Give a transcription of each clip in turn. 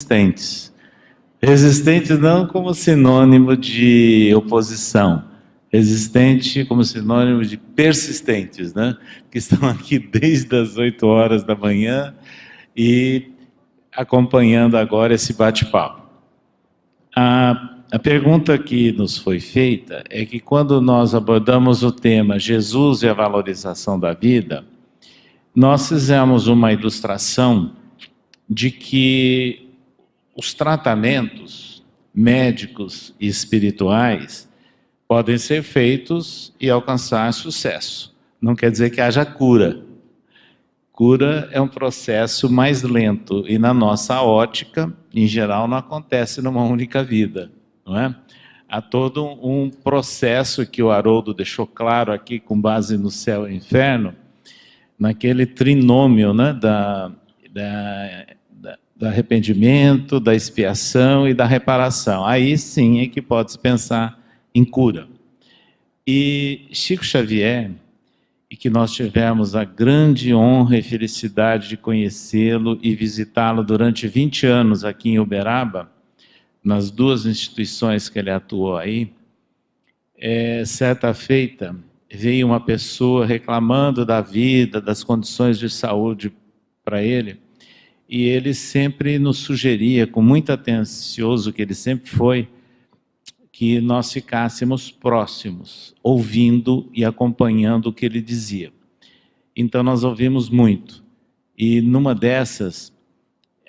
resistentes. Resistentes não como sinônimo de oposição, resistente como sinônimo de persistentes, né? Que estão aqui desde as 8 horas da manhã e acompanhando agora esse bate-papo. A pergunta que nos foi feita é que quando nós abordamos o tema Jesus e a valorização da vida, nós fizemos uma ilustração de que os tratamentos médicos e espirituais podem ser feitos e alcançar sucesso. Não quer dizer que haja cura. Cura é um processo mais lento e na nossa ótica, em geral, não acontece numa única vida, não é? Há todo um processo que o Haroldo deixou claro aqui com base no céu e inferno, naquele trinômio, né, do arrependimento, da expiação e da reparação. Aí sim é que pode-se pensar em cura. E Chico Xavier, e que nós tivemos a grande honra e felicidade de conhecê-lo e visitá-lo durante 20 anos aqui em Uberaba, nas 2 instituições que ele atuou aí, certa feita veio uma pessoa reclamando da vida, das condições de saúde para ele, e ele sempre nos sugeria, com muito atencioso que ele sempre foi, que nós ficássemos próximos, ouvindo e acompanhando o que ele dizia. Então nós ouvimos muito. E numa dessas,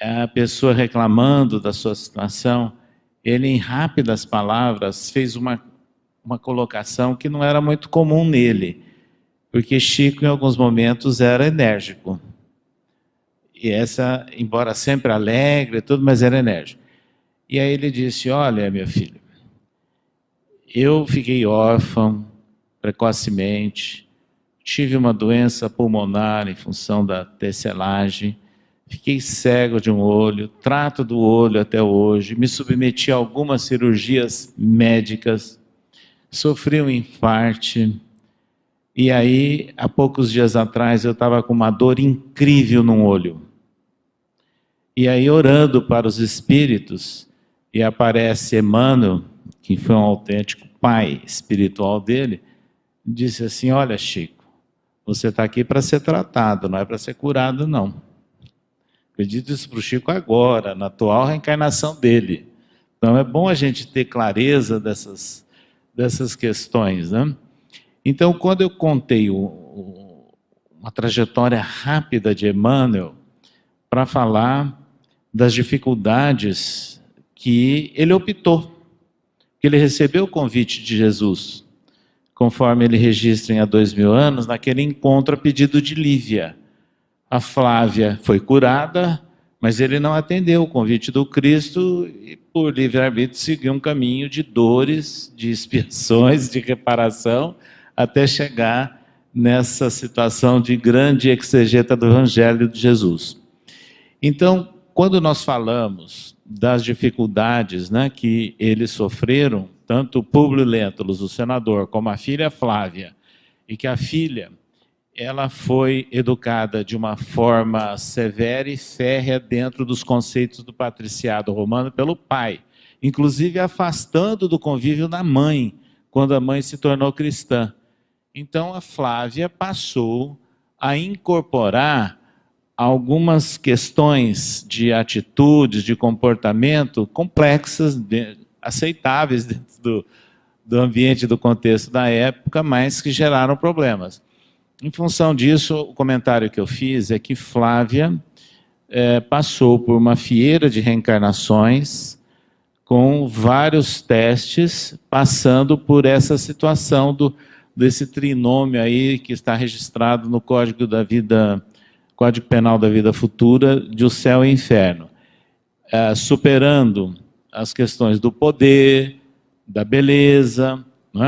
a pessoa reclamando da sua situação, ele em rápidas palavras fez uma colocação que não era muito comum nele, porque Chico em alguns momentos era enérgico. E essa, embora sempre alegre e tudo, mas era enérgico. E aí ele disse: olha, meu filho, eu fiquei órfão precocemente, tive uma doença pulmonar em função da tecelagem, fiquei cego de um olho, trato do olho até hoje, me submeti a algumas cirurgias médicas, sofri um infarte, e aí, há poucos dias atrás, eu estava com uma dor incrível no olho. E aí, orando para os espíritos, e aparece Emmanuel, que foi um autêntico pai espiritual dele, disse assim: olha, Chico, você está aqui para ser tratado, não é para ser curado, não. Acredito isso para o Chico agora, na atual reencarnação dele. Então é bom a gente ter clareza dessas questões, né? Então, quando eu contei uma trajetória rápida de Emmanuel para falar das dificuldades que ele optou, que ele recebeu o convite de Jesus, conforme ele registra há 2000 anos, naquele encontro a pedido de Lívia. A Flávia foi curada, mas ele não atendeu o convite do Cristo e, por livre-arbítrio, seguiu um caminho de dores, de expiações, de reparação, até chegar nessa situação de grande exegeta do Evangelho de Jesus. Então, quando nós falamos das dificuldades, né, que eles sofreram, tanto o Públio Lentulus, o senador, como a filha Flávia, e que a filha, ela foi educada de uma forma severa e férrea dentro dos conceitos do patriciado romano pelo pai, inclusive afastando do convívio da mãe, quando a mãe se tornou cristã. Então a Flávia passou a incorporar algumas questões de atitudes, de comportamento complexas, aceitáveis dentro do ambiente, do contexto da época, mas que geraram problemas. Em função disso, o comentário que eu fiz é que Flávia passou por uma fieira de reencarnações, com vários testes, passando por essa situação desse trinômio aí que está registrado no Código Penal da Vida Futura, de o céu e inferno, superando as questões do poder, da beleza, não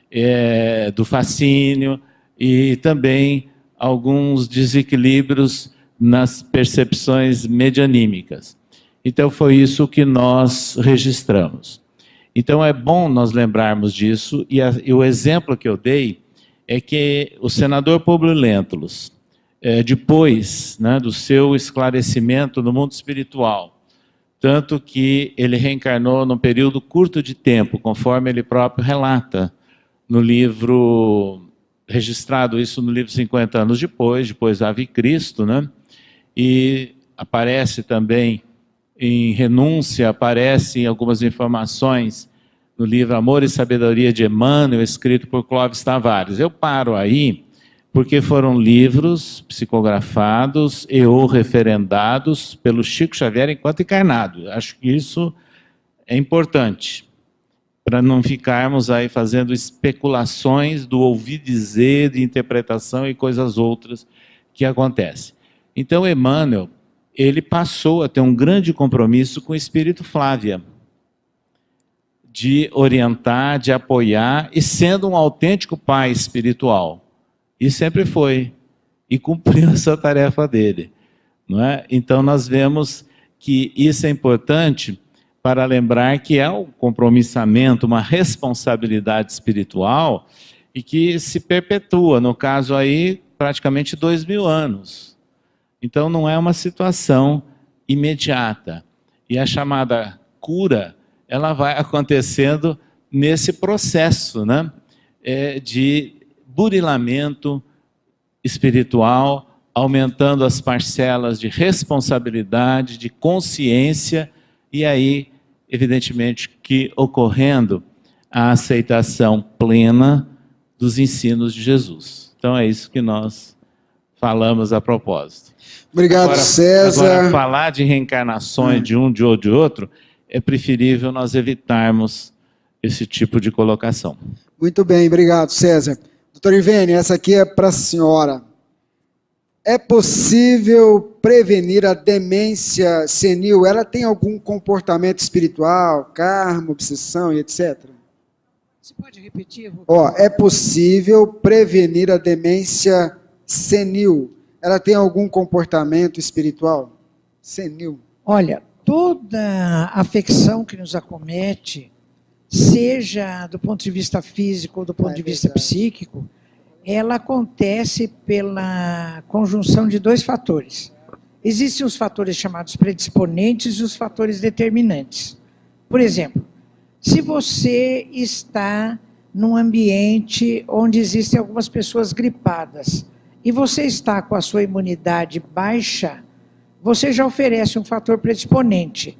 é? Do fascínio, e também alguns desequilíbrios nas percepções medianímicas. Então foi isso que nós registramos. Então é bom nós lembrarmos disso, e o exemplo que eu dei é que o senador Públio Lentulus, depois, né, do seu esclarecimento no mundo espiritual, tanto que ele reencarnou num período curto de tempo, conforme ele próprio relata no livro, registrado isso no livro 50 anos depois Ave Cristo, né? E aparece também em Renúncia, aparecem algumas informações no livro Amor e Sabedoria de Emmanuel, escrito por Clóvis Tavares. Eu paro aí, porque foram livros psicografados e ou referendados pelo Chico Xavier enquanto encarnado. Acho que isso é importante, para não ficarmos aí fazendo especulações do ouvir dizer, de interpretação e coisas outras que acontecem. Então, Emmanuel, ele passou a ter um grande compromisso com o espírito Flávia, de orientar, de apoiar, e sendo um autêntico pai espiritual. E sempre foi, e cumpriu essa tarefa dele, não é? Então nós vemos que isso é importante para lembrar que é um compromissamento, uma responsabilidade espiritual, e que se perpetua, no caso aí, praticamente 2000 anos. Então não é uma situação imediata. E a chamada cura, ela vai acontecendo nesse processo, né? De burilamento espiritual, aumentando as parcelas de responsabilidade, de consciência, e aí, evidentemente, que ocorrendo a aceitação plena dos ensinos de Jesus. Então é isso que nós falamos a propósito. Obrigado, agora, César. Agora, falar de reencarnações de um, de outro, de outro, é preferível nós evitarmos esse tipo de colocação. Muito bem, obrigado, César. Doutor Ivene, essa aqui é para a senhora. É possível prevenir a demência senil? Ela tem algum comportamento espiritual, karma, obsessão e etc? Você pode repetir? É possível prevenir a demência senil? Ela tem algum comportamento espiritual? Senil. Olha, toda afecção que nos acomete, seja do ponto de vista físico ou do ponto de vista psíquico, ela acontece pela conjunção de dois fatores. Existem os fatores chamados predisponentes e os fatores determinantes. Por exemplo, se você está num ambiente onde existem algumas pessoas gripadas e você está com a sua imunidade baixa, você já oferece um fator predisponente.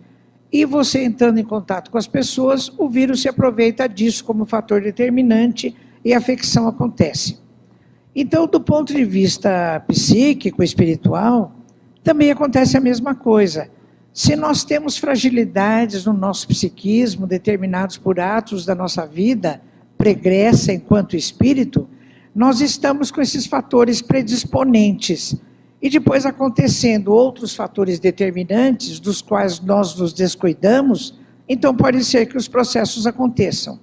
E você entrando em contato com as pessoas, o vírus se aproveita disso como fator determinante e a afecção acontece. Então, do ponto de vista psíquico, espiritual, também acontece a mesma coisa. Se nós temos fragilidades no nosso psiquismo, determinados por atos da nossa vida, pregressa enquanto espírito, nós estamos com esses fatores predisponentes. E depois acontecendo outros fatores determinantes, dos quais nós nos descuidamos, então pode ser que os processos aconteçam.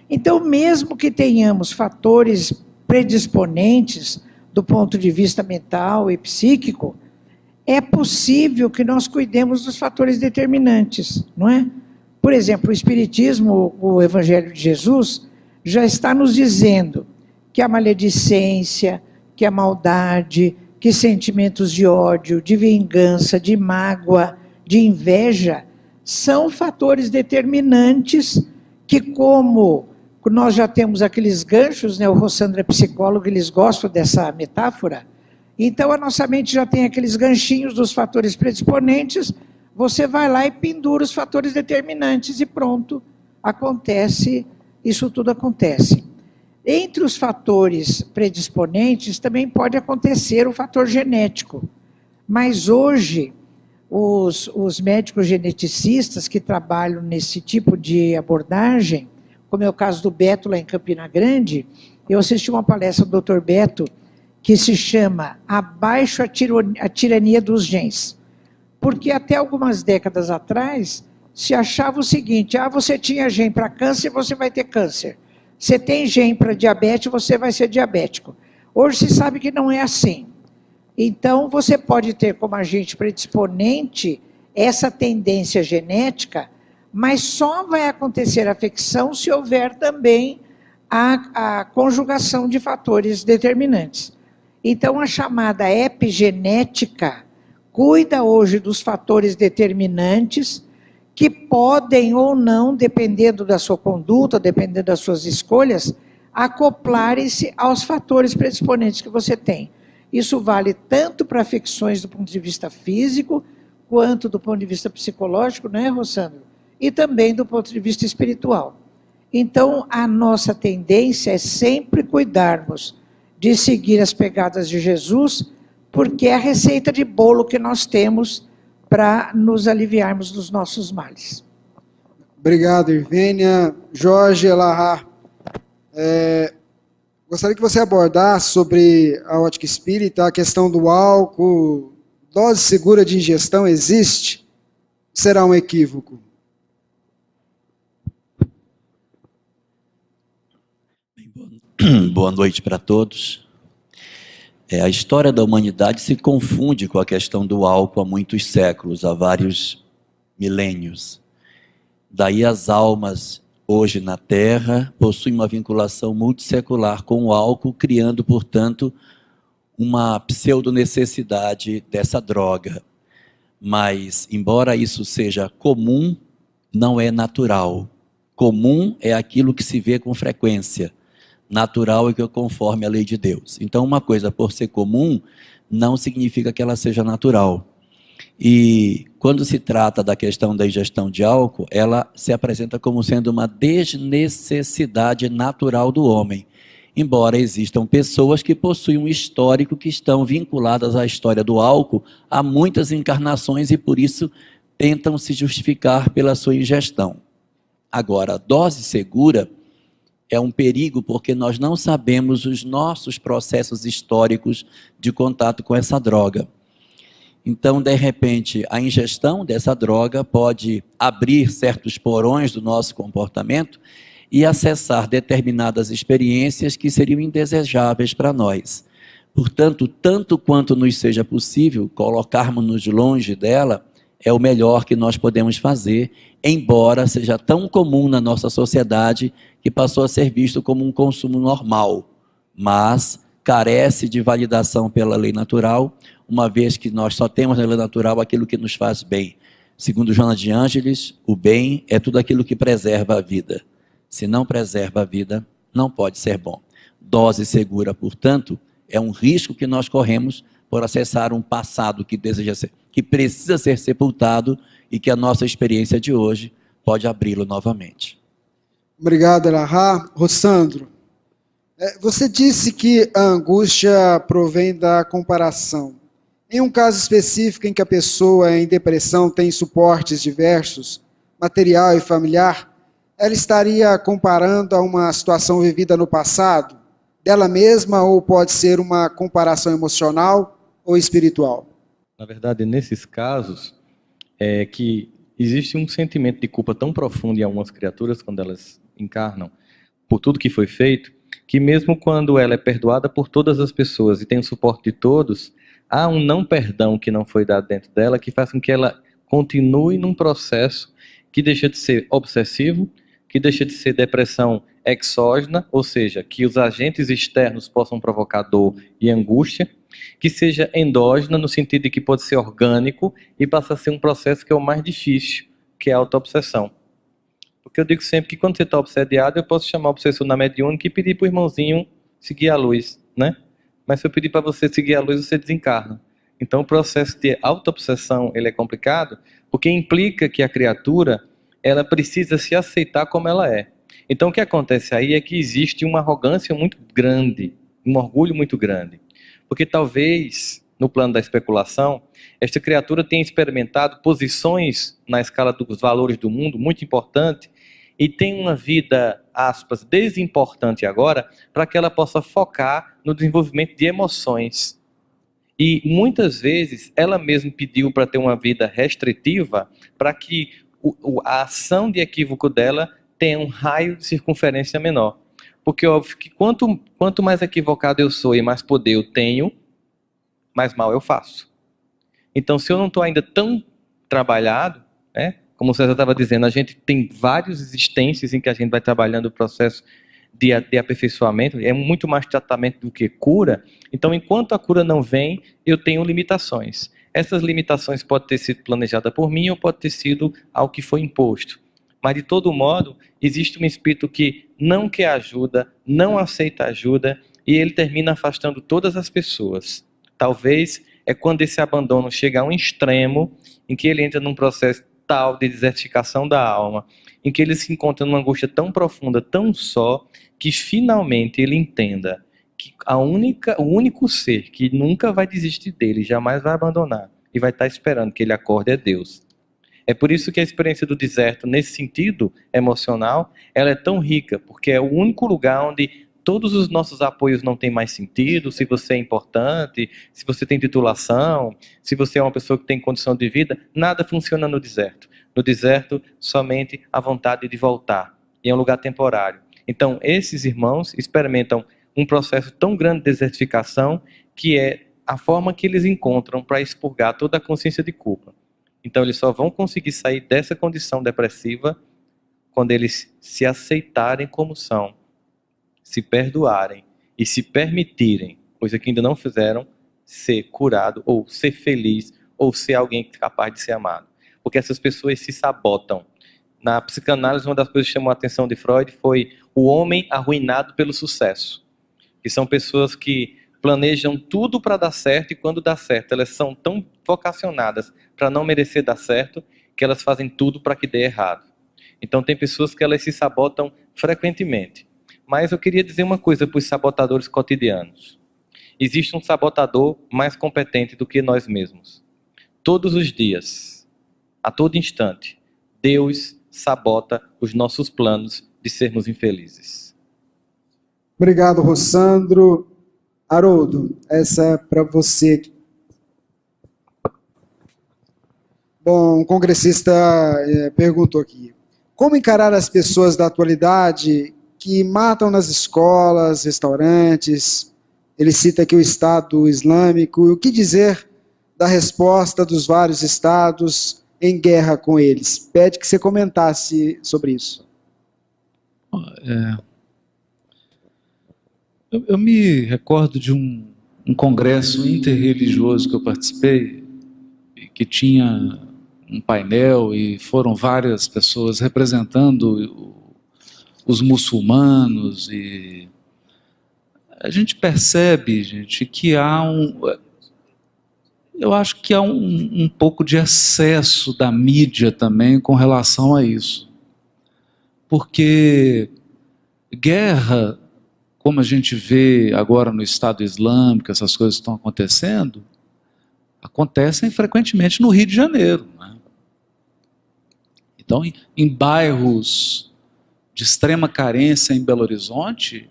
Então, mesmo que tenhamos fatores predisponentes do ponto de vista mental e psíquico, é possível que nós cuidemos dos fatores determinantes, não é? Por exemplo, o Espiritismo, o Evangelho de Jesus, já está nos dizendo que a maledicência, que a maldade, que sentimentos de ódio, de vingança, de mágoa, de inveja, são fatores determinantes que, como nós já temos aqueles ganchos, né? O Rossandro é psicólogo, eles gostam dessa metáfora. Então, a nossa mente já tem aqueles ganchinhos dos fatores predisponentes, você vai lá e pendura os fatores determinantes e pronto, acontece, isso tudo acontece. Entre os fatores predisponentes também pode acontecer o fator genético, mas hoje os médicos geneticistas que trabalham nesse tipo de abordagem, como é o caso do Beto lá em Campina Grande, eu assisti uma palestra do Dr. Beto que se chama Abaixo a Tirania dos Genes, porque até algumas décadas atrás se achava o seguinte, você tinha gene para câncer, você vai ter câncer. Você tem gene para diabetes, você vai ser diabético. Hoje se sabe que não é assim. Então, você pode ter como agente predisponente essa tendência genética, mas só vai acontecer a afecção se houver também a conjugação de fatores determinantes. Então, a chamada epigenética cuida hoje dos fatores determinantes, que podem ou não, dependendo da sua conduta, dependendo das suas escolhas, acoplarem-se aos fatores predisponentes que você tem. Isso vale tanto para afecções do ponto de vista físico, quanto do ponto de vista psicológico, né, Rossandro? E também do ponto de vista espiritual. Então, a nossa tendência é sempre cuidarmos de seguir as pegadas de Jesus, porque é a receita de bolo que nós temos para nos aliviarmos dos nossos males. Obrigado, Irvênia. Jorge Elahá, gostaria que você abordasse sobre a ótica espírita a questão do álcool. Dose segura de ingestão existe? Será um equívoco? Boa noite para todos. A história da humanidade se confunde com a questão do álcool há muitos séculos, há vários milênios. Daí as almas hoje na Terra possuem uma vinculação multissecular com o álcool, criando, portanto, uma pseudo-necessidade dessa droga. Mas, embora isso seja comum, não é natural. Comum é aquilo que se vê com frequência. Natural é que conforme a lei de Deus. Então, uma coisa por ser comum, não significa que ela seja natural. E quando se trata da questão da ingestão de álcool, ela se apresenta como sendo uma desnecessidade natural do homem. Embora existam pessoas que possuem um histórico que estão vinculadas à história do álcool há muitas encarnações e por isso tentam se justificar pela sua ingestão. Agora, a dose segura é um perigo porque nós não sabemos os nossos processos históricos de contato com essa droga. Então, de repente, a ingestão dessa droga pode abrir certos porões do nosso comportamento e acessar determinadas experiências que seriam indesejáveis para nós. Portanto, tanto quanto nos seja possível, colocarmos-nos longe dela é o melhor que nós podemos fazer, embora seja tão comum na nossa sociedade que passou a ser visto como um consumo normal, mas carece de validação pela lei natural, uma vez que nós só temos na lei natural aquilo que nos faz bem. Segundo Joana de Ângeles, o bem é tudo aquilo que preserva a vida. Se não preserva a vida, não pode ser bom. Dose segura, portanto, é um risco que nós corremos por acessar um passado que precisa ser sepultado e que a nossa experiência de hoje pode abri-lo novamente. Obrigado, Elahá. Rossandro, você disse que a angústia provém da comparação. Em um caso específico em que a pessoa em depressão tem suportes diversos, material e familiar, ela estaria comparando a uma situação vivida no passado, dela mesma, ou pode ser uma comparação emocional ou espiritual? Na verdade, nesses casos, é que existe um sentimento de culpa tão profundo em algumas criaturas, quando elas encarnam, por tudo que foi feito, que mesmo quando ela é perdoada por todas as pessoas e tem o suporte de todos, há um não perdão que não foi dado dentro dela, que faz com que ela continue num processo que deixa de ser obsessivo, que deixa de ser depressão exógena, ou seja, que os agentes externos possam provocar dor e angústia, que seja endógena, no sentido de que pode ser orgânico e passa a ser um processo que é o mais difícil, que é a autoobsessão. Porque eu digo sempre que quando você está obsediado, eu posso chamar o obsessor na mediúnica e pedir para o irmãozinho seguir a luz, né? Mas se eu pedir para você seguir a luz, você desencarna. Então o processo de autoobsessão, ele é complicado, porque implica que a criatura, ela precisa se aceitar como ela é. Então o que acontece aí é que existe uma arrogância muito grande, um orgulho muito grande. Porque talvez, no plano da especulação, esta criatura tenha experimentado posições na escala dos valores do mundo muito importante e tem uma vida, aspas, desimportante agora, para que ela possa focar no desenvolvimento de emoções. E muitas vezes ela mesma pediu para ter uma vida restritiva para que a ação de equívoco dela tenha um raio de circunferência menor. Porque óbvio que quanto mais equivocado eu sou e mais poder eu tenho, mais mal eu faço. Então, se eu não estou ainda tão trabalhado, né, como o César estava dizendo, a gente tem várias existências em que a gente vai trabalhando o processo de aperfeiçoamento, é muito mais tratamento do que cura. Então, enquanto a cura não vem, eu tenho limitações. Essas limitações podem ter sido planejadas por mim ou pode ter sido algo que foi imposto. Mas, de todo modo, existe um espírito que não quer ajuda, não aceita ajuda, e ele termina afastando todas as pessoas. Talvez é quando esse abandono chega a um extremo, em que ele entra num processo tal de desertificação da alma, em que ele se encontra numa angústia tão profunda, tão só, que finalmente ele entenda que o único ser que nunca vai desistir dele, jamais vai abandonar, e vai estar esperando que ele acorde é Deus. É por isso que a experiência do deserto, nesse sentido emocional, ela é tão rica, porque é o único lugar onde todos os nossos apoios não têm mais sentido, se você é importante, se você tem titulação, se você é uma pessoa que tem condição de vida, nada funciona no deserto. No deserto, somente a vontade de voltar. E é um lugar temporário. Então, esses irmãos experimentam um processo tão grande de desertificação, que é a forma que eles encontram para expurgar toda a consciência de culpa. Então, eles só vão conseguir sair dessa condição depressiva quando eles se aceitarem como são, se perdoarem e se permitirem, coisa que ainda não fizeram, ser curado, ou ser feliz, ou ser alguém capaz de ser amado. Porque essas pessoas se sabotam. Na psicanálise, uma das coisas que chamou a atenção de Freud foi o homem arruinado pelo sucesso. Que são pessoas que planejam tudo para dar certo, e quando dá certo, elas são tão vocacionadas para não merecer dar certo, que elas fazem tudo para que dê errado. Então tem pessoas que elas se sabotam frequentemente. Mas eu queria dizer uma coisa para os sabotadores cotidianos. Existe um sabotador mais competente do que nós mesmos. Todos os dias, a todo instante, Deus sabota os nossos planos de sermos infelizes. Obrigado, Rossandro. Haroldo, essa é para você. Bom, um congressista perguntou aqui: como encarar as pessoas da atualidade que matam nas escolas, restaurantes? Ele cita aqui o Estado Islâmico. O que dizer da resposta dos vários estados em guerra com eles? Pede que você comentasse sobre isso. Eu me recordo de um congresso interreligioso que eu participei, que tinha um painel e foram várias pessoas representando os muçulmanos, e a gente percebe, gente, que eu acho que há um pouco de excesso da mídia também com relação a isso. Porque guerra, como a gente vê agora no Estado Islâmico, essas coisas estão acontecendo, acontecem frequentemente no Rio de Janeiro, né? Então, em bairros de extrema carência em Belo Horizonte,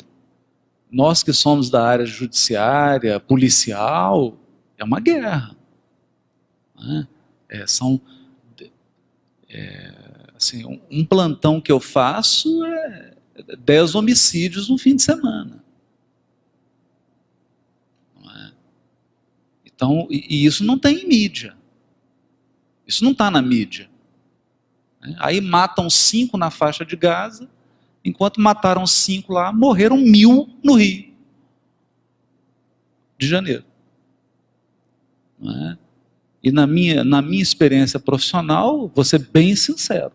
nós que somos da área judiciária, policial, é uma guerra, né? Assim, um plantão que eu faço é 10 homicídios no fim de semana. Não é? Então, e isso não tem em mídia. Isso não está na mídia. Aí matam 5 na faixa de Gaza, enquanto mataram 5 lá, morreram 1000 no Rio de Janeiro. Não é? E na minha experiência profissional, vou ser bem sincero,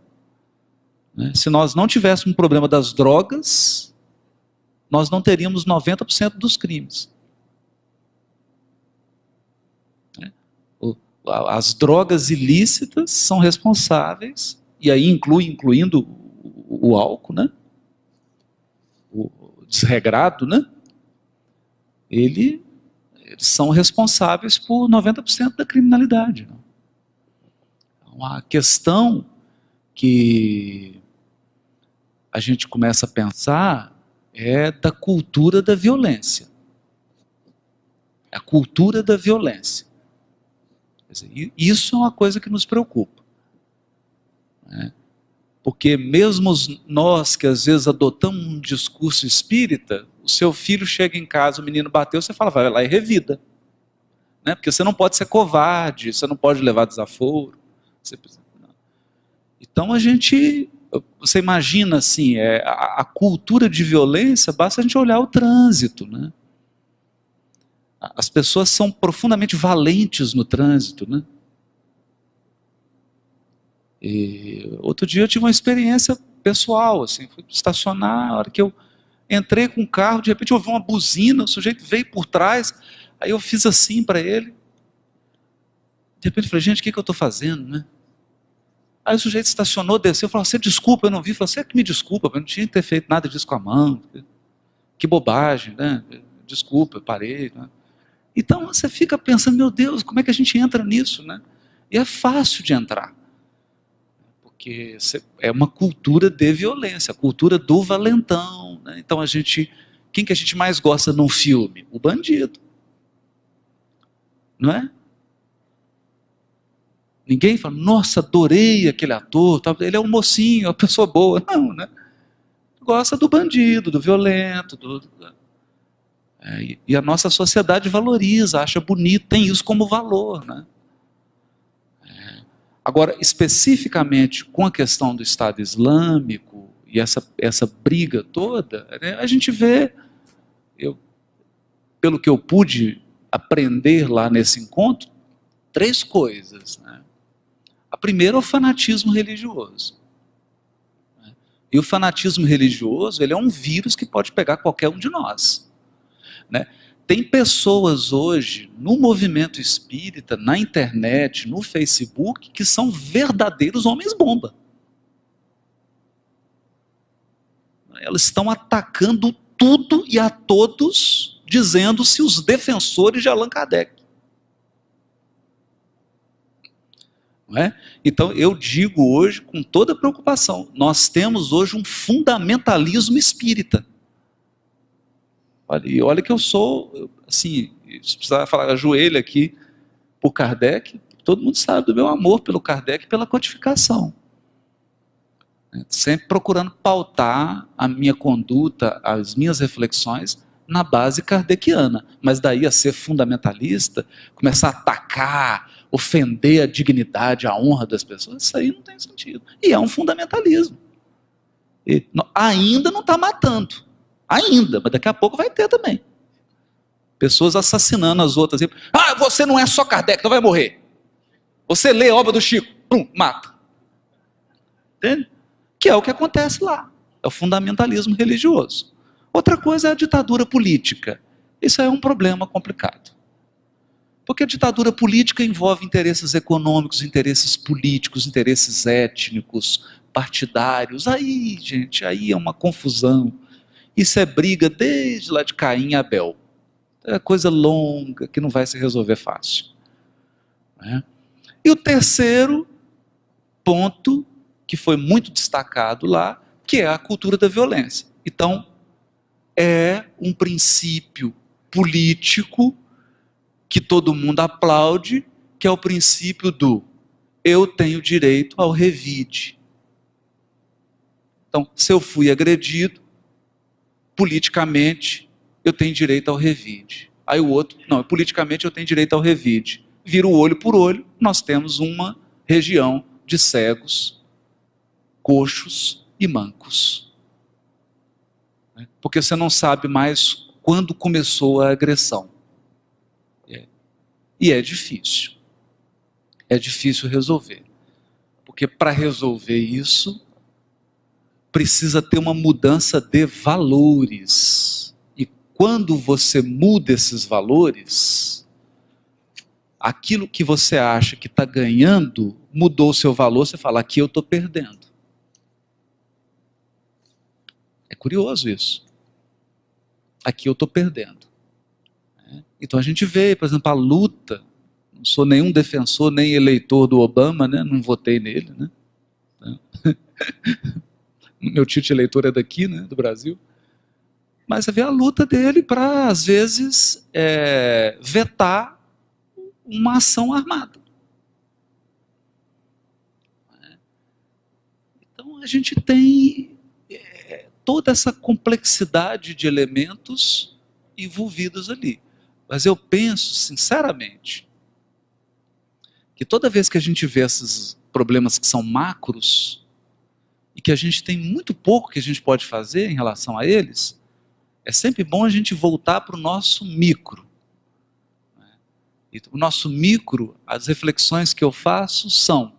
né? Se nós não tivéssemos um problema das drogas, nós não teríamos 90% dos crimes. As drogas ilícitas são responsáveis, e aí incluindo o álcool, né? O desregrado, né? Eles são responsáveis por 90% da criminalidade. Então, a questão que a gente começa a pensar é da cultura da violência. A cultura da violência. Quer dizer, isso é uma coisa que nos preocupa. Né? Porque mesmo nós que às vezes adotamos um discurso espírita, o seu filho chega em casa, o menino bateu, você fala, vai lá e revida. Né? Porque você não pode ser covarde, você não pode levar desaforo. Então você imagina assim, a cultura de violência, basta a gente olhar o trânsito. Né? As pessoas são profundamente valentes no trânsito, né? E outro dia eu tive uma experiência pessoal, assim, fui estacionar, a hora que eu entrei com o carro, de repente eu ouvi uma buzina, o sujeito veio por trás, aí eu fiz assim para ele, de repente eu falei, gente, o que eu estou fazendo, né? Aí o sujeito estacionou, desceu, falou, você desculpa, eu não vi, falou, você que me desculpa, eu não tinha que ter feito nada disso com a mão, que bobagem, né? Desculpa, eu parei, né? Então você fica pensando, meu Deus, como é que a gente entra nisso, né? E é fácil de entrar. Porque é uma cultura de violência, a cultura do valentão, né? Então quem que a gente mais gosta num filme? O bandido. Não é? Ninguém fala, nossa, adorei aquele ator, ele é um mocinho, é uma pessoa boa. Não, né? Gosta do bandido, do violento, e a nossa sociedade valoriza, acha bonito, tem isso como valor, né? Agora, especificamente com a questão do Estado Islâmico e essa briga toda, né, a gente vê, pelo que eu pude aprender lá nesse encontro, 3 coisas, né? A primeira é o fanatismo religioso. E o fanatismo religioso, ele é um vírus que pode pegar qualquer um de nós, né? Tem pessoas hoje no movimento espírita, na internet, no Facebook, que são verdadeiros homens-bomba. Elas estão atacando tudo e a todos, dizendo-se os defensores de Allan Kardec. Não é? Então eu digo hoje com toda preocupação, nós temos hoje um fundamentalismo espírita. Olha que eu sou, assim, se precisar falar, ajoelho aqui por Kardec, todo mundo sabe do meu amor pelo Kardec e pela codificação. Sempre procurando pautar a minha conduta, as minhas reflexões na base kardeciana. Mas daí a ser fundamentalista, começar a atacar, ofender a dignidade, a honra das pessoas, isso aí não tem sentido. E é um fundamentalismo. E ainda não está matando. Ainda, mas daqui a pouco vai ter também. Pessoas assassinando as outras. Ah, você não é só Kardec, não vai morrer. Você lê a obra do Chico, mata. Entende? Que é o que acontece lá. É o fundamentalismo religioso. Outra coisa é a ditadura política. Isso é um problema complicado. Porque a ditadura política envolve interesses econômicos, interesses políticos, interesses étnicos, partidários. Aí, gente, aí é uma confusão. Isso é briga desde lá de Caim e Abel. É coisa longa que não vai se resolver fácil. Né? E o terceiro ponto, que foi muito destacado lá, que é a cultura da violência. Então, é um princípio político que todo mundo aplaude, que é o princípio do eu tenho direito ao revide. Então, se eu fui agredido, politicamente, eu tenho direito ao revide. Aí o outro, não, politicamente eu tenho direito ao revide. Vira o olho por olho, nós temos uma região de cegos, coxos e mancos. Porque você não sabe mais quando começou a agressão. E é difícil. É difícil resolver. Porque para resolver isso, precisa ter uma mudança de valores. E quando você muda esses valores, aquilo que você acha que está ganhando, mudou o seu valor, você fala, aqui eu estou perdendo. É curioso isso. Aqui eu estou perdendo. Então a gente vê, por exemplo, a luta, não sou nenhum defensor, nem eleitor do Obama, né? Não votei nele, né? Meu título de eleitor é daqui, né, do Brasil. Mas você vê a luta dele para, às vezes, vetar uma ação armada. Então a gente tem toda essa complexidade de elementos envolvidos ali. Mas eu penso, sinceramente, que toda vez que a gente vê esses problemas que são macros, e que a gente tem muito pouco que a gente pode fazer em relação a eles, é sempre bom a gente voltar para o nosso micro. E o nosso micro, as reflexões que eu faço são,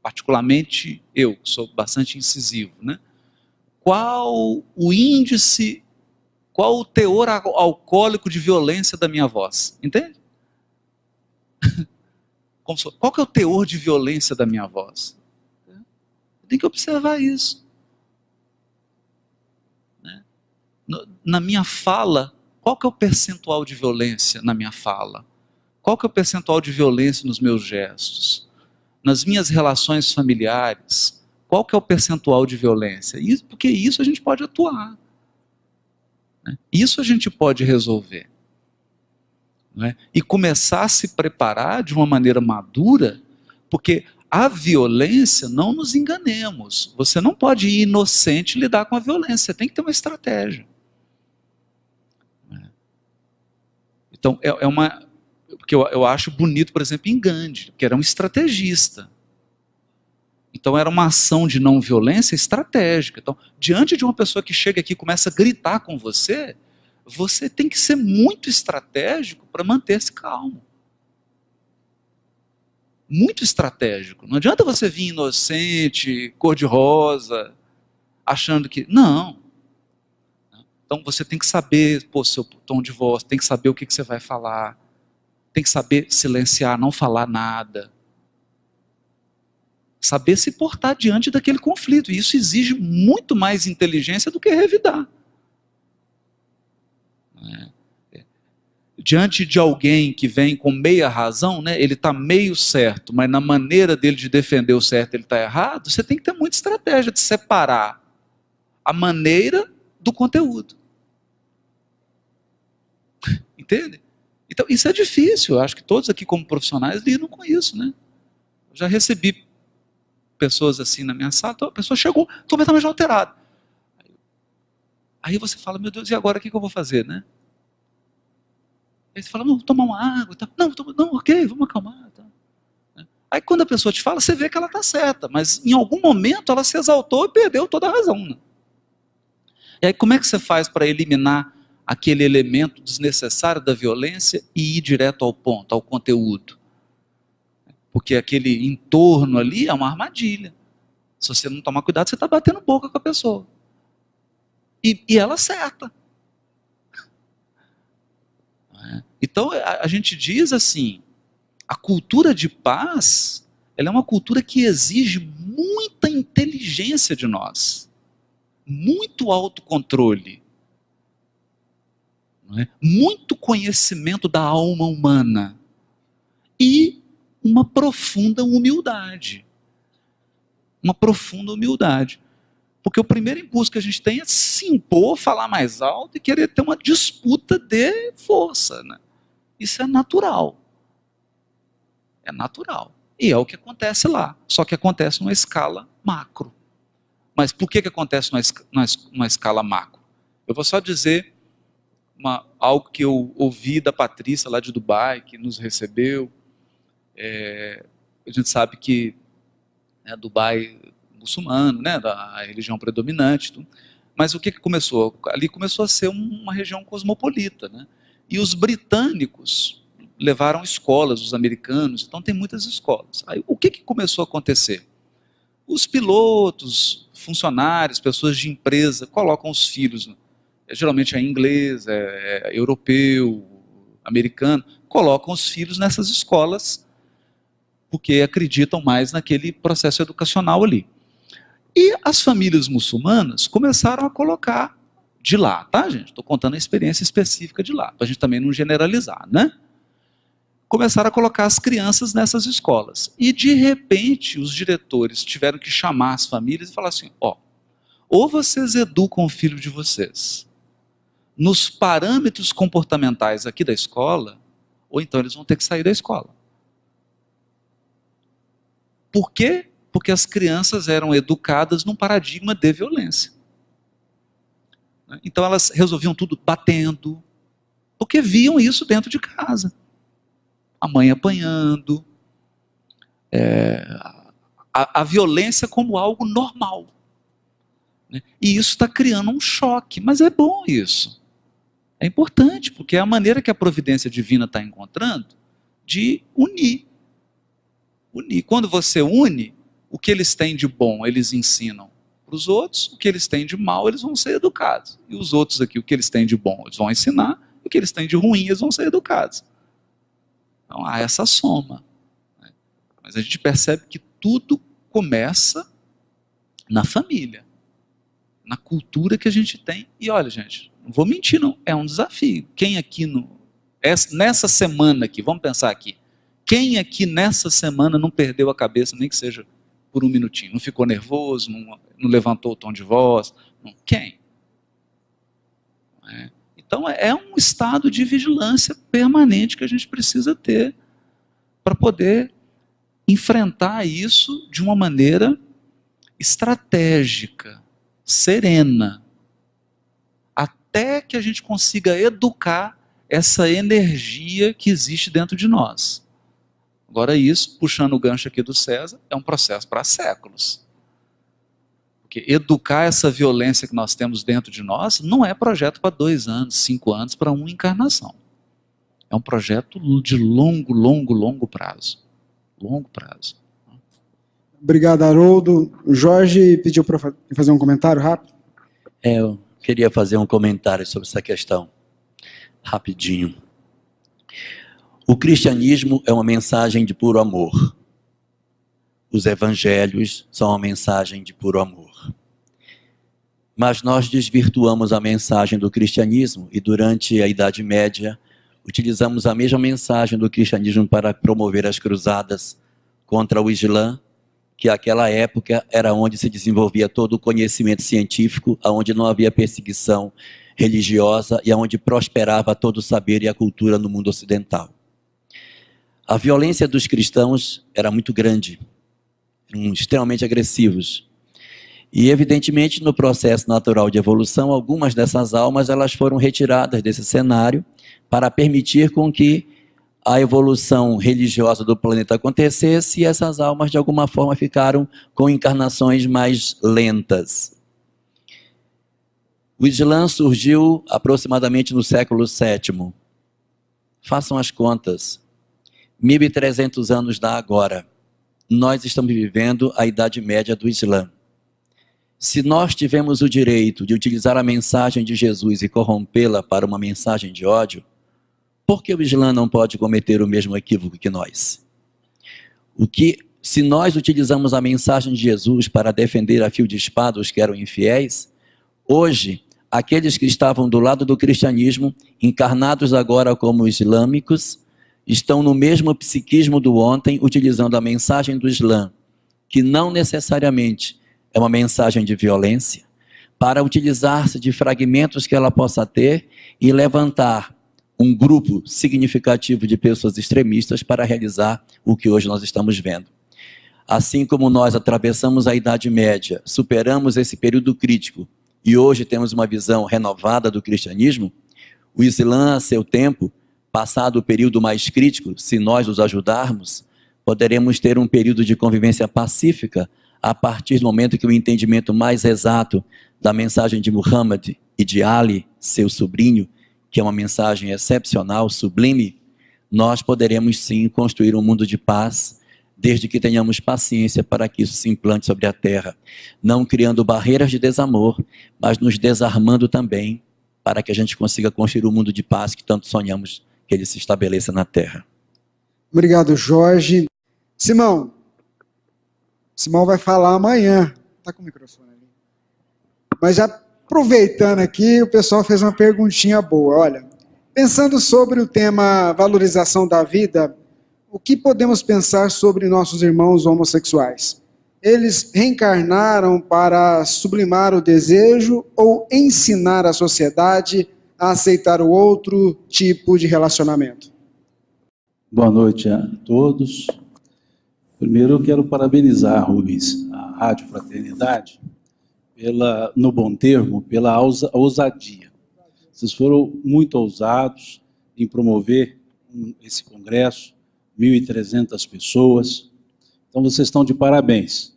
particularmente eu, que sou bastante incisivo, né? Qual o índice, qual o teor alcoólico de violência da minha voz? Entende? Qual que é o teor de violência da minha voz? Tem que observar isso. Na minha fala, qual que é o percentual de violência na minha fala? Qual que é o percentual de violência nos meus gestos? Nas minhas relações familiares, qual que é o percentual de violência? Porque isso a gente pode atuar. Né? Isso a gente pode resolver. Não é? E começar a se preparar de uma maneira madura, porque a violência, não nos enganemos, você não pode ir inocente lidar com a violência, você tem que ter uma estratégia. Então, porque eu acho bonito, por exemplo, em Gandhi, que era um estrategista. Então, era uma ação de não violência estratégica. Então, diante de uma pessoa que chega aqui e começa a gritar com você, você tem que ser muito estratégico para manter-se calmo. Muito estratégico. Não adianta você vir inocente, cor-de-rosa, achando que... Não. Então, você tem que saber seu tom de voz, tem que saber o que você vai falar, tem que saber silenciar, não falar nada. Saber se portar diante daquele conflito. E isso exige muito mais inteligência do que revidar. Diante de alguém que vem com meia razão, né, ele está meio certo, mas na maneira dele de defender o certo ele está errado, você tem que ter muita estratégia de separar a maneira do conteúdo. Entende? Então, isso é difícil. Eu acho que todos aqui, como profissionais, lidam com isso, né? Eu já recebi pessoas assim na minha sala, a pessoa chegou completamente alterada. Aí você fala, meu Deus, e agora o que eu vou fazer, né? Aí você fala, não, vou tomar uma água, tá? Não, ok, vamos acalmar. Tá? Aí quando a pessoa te fala, você vê que ela está certa, mas em algum momento ela se exaltou e perdeu toda a razão. Né? E aí como é que você faz para eliminar aquele elemento desnecessário da violência e ir direto ao ponto, ao conteúdo? Porque aquele entorno ali é uma armadilha. Se você não tomar cuidado, você está batendo boca com a pessoa. E ela acerta. Então, a gente diz assim, a cultura de paz, ela é uma cultura que exige muita inteligência de nós, muito autocontrole, não é? Muito conhecimento da alma humana e uma profunda humildade. Uma profunda humildade. Porque o primeiro impulso que a gente tem é se impor, falar mais alto e querer ter uma disputa de força. Né? Isso é natural. É natural. E é o que acontece lá. Só que acontece numa escala macro. Mas por que acontece numa escala macro? Eu vou só dizer algo que eu ouvi da Patrícia lá de Dubai, que nos recebeu. A gente sabe que Dubai muçulmano, né, da religião predominante, tudo. Mas o que começou? Ali começou a ser uma região cosmopolita, né? E os britânicos levaram escolas, os americanos, então tem muitas escolas. Aí, o que começou a acontecer? Os pilotos, funcionários, pessoas de empresa, colocam os filhos, geralmente é inglês, é europeu, americano, colocam os filhos nessas escolas, porque acreditam mais naquele processo educacional ali. E as famílias muçulmanas começaram a colocar de lá, tá, gente? Estou contando a experiência específica de lá, para a gente também não generalizar, né? Começaram a colocar as crianças nessas escolas. E, de repente, os diretores tiveram que chamar as famílias e falar assim, ou vocês educam o filho de vocês nos parâmetros comportamentais aqui da escola, ou então eles vão ter que sair da escola. Por quê? Porque as crianças eram educadas num paradigma de violência. Então elas resolviam tudo batendo, porque viam isso dentro de casa. A mãe apanhando, a violência como algo normal. E isso está criando um choque, mas é bom isso. É importante, porque é a maneira que a providência divina está encontrando de unir. Quando você une, o que eles têm de bom, eles ensinam para os outros, o que eles têm de mal, eles vão ser educados. E os outros aqui, o que eles têm de bom, eles vão ensinar, o que eles têm de ruim, eles vão ser educados. Então há essa soma. Mas a gente percebe que tudo começa na família, na cultura que a gente tem. E olha, gente, não vou mentir não, é um desafio. Quem aqui, nessa semana aqui, vamos pensar aqui, quem aqui nessa semana não perdeu a cabeça, nem que seja por um minutinho, não ficou nervoso, não levantou o tom de voz? Não. Quem? Então é um estado de vigilância permanente que a gente precisa ter para poder enfrentar isso de uma maneira estratégica, serena, até que a gente consiga educar essa energia que existe dentro de nós. Agora isso, puxando o gancho aqui do César, é um processo para séculos. Porque educar essa violência que nós temos dentro de nós não é projeto para 2 anos, 5 anos, para uma encarnação. É um projeto de longo prazo. Longo prazo. Obrigado, Haroldo. O Jorge pediu para fazer um comentário rápido. Eu queria fazer um comentário sobre essa questão, rapidinho. O cristianismo é uma mensagem de puro amor. Os evangelhos são uma mensagem de puro amor. Mas nós desvirtuamos a mensagem do cristianismo e durante a Idade Média utilizamos a mesma mensagem do cristianismo para promover as cruzadas contra o Islã, que naquela época era onde se desenvolvia todo o conhecimento científico, onde não havia perseguição religiosa e onde prosperava todo o saber e a cultura no mundo ocidental. A violência dos cristãos era muito grande, eram extremamente agressivos. E, evidentemente, no processo natural de evolução, algumas dessas almas elas foram retiradas desse cenário para permitir com que a evolução religiosa do planeta acontecesse e essas almas, de alguma forma, ficaram com encarnações mais lentas. O Islã surgiu aproximadamente no século VII. Façam as contas. 1.300 anos da agora. Nós estamos vivendo a Idade Média do Islã. Se nós tivemos o direito de utilizar a mensagem de Jesus e corrompê-la para uma mensagem de ódio, por que o Islã não pode cometer o mesmo equívoco que nós? Se nós utilizamos a mensagem de Jesus para defender a fio de espada os que eram infiéis, hoje, aqueles que estavam do lado do cristianismo, encarnados agora como islâmicos, estão no mesmo psiquismo do ontem, utilizando a mensagem do Islã, que não necessariamente é uma mensagem de violência, para utilizar-se de fragmentos que ela possa ter e levantar um grupo significativo de pessoas extremistas para realizar o que hoje nós estamos vendo. Assim como nós atravessamos a Idade Média, superamos esse período crítico e hoje temos uma visão renovada do cristianismo, o Islã, a seu tempo, passado o período mais crítico, se nós os ajudarmos, poderemos ter um período de convivência pacífica a partir do momento que o entendimento mais exato da mensagem de Muhammad e de Ali, seu sobrinho, que é uma mensagem excepcional, sublime, nós poderemos sim construir um mundo de paz, desde que tenhamos paciência para que isso se implante sobre a terra, não criando barreiras de desamor, mas nos desarmando também, para que a gente consiga construir um mundo de paz que tanto sonhamos que ele se estabeleça na terra. Obrigado, Jorge. Simão vai falar amanhã. Está com o microfone ali. Mas já aproveitando aqui, o pessoal fez uma perguntinha boa. Olha, pensando sobre o tema valorização da vida, o que podemos pensar sobre nossos irmãos homossexuais? Eles reencarnaram para sublimar o desejo ou ensinar a sociedade a aceitar o outro tipo de relacionamento? Boa noite a todos. Primeiro eu quero parabenizar, Rubens, a Rádio Fraternidade, no bom termo, pela ousadia. Vocês foram muito ousados em promover esse congresso, 1.300 pessoas. Então vocês estão de parabéns.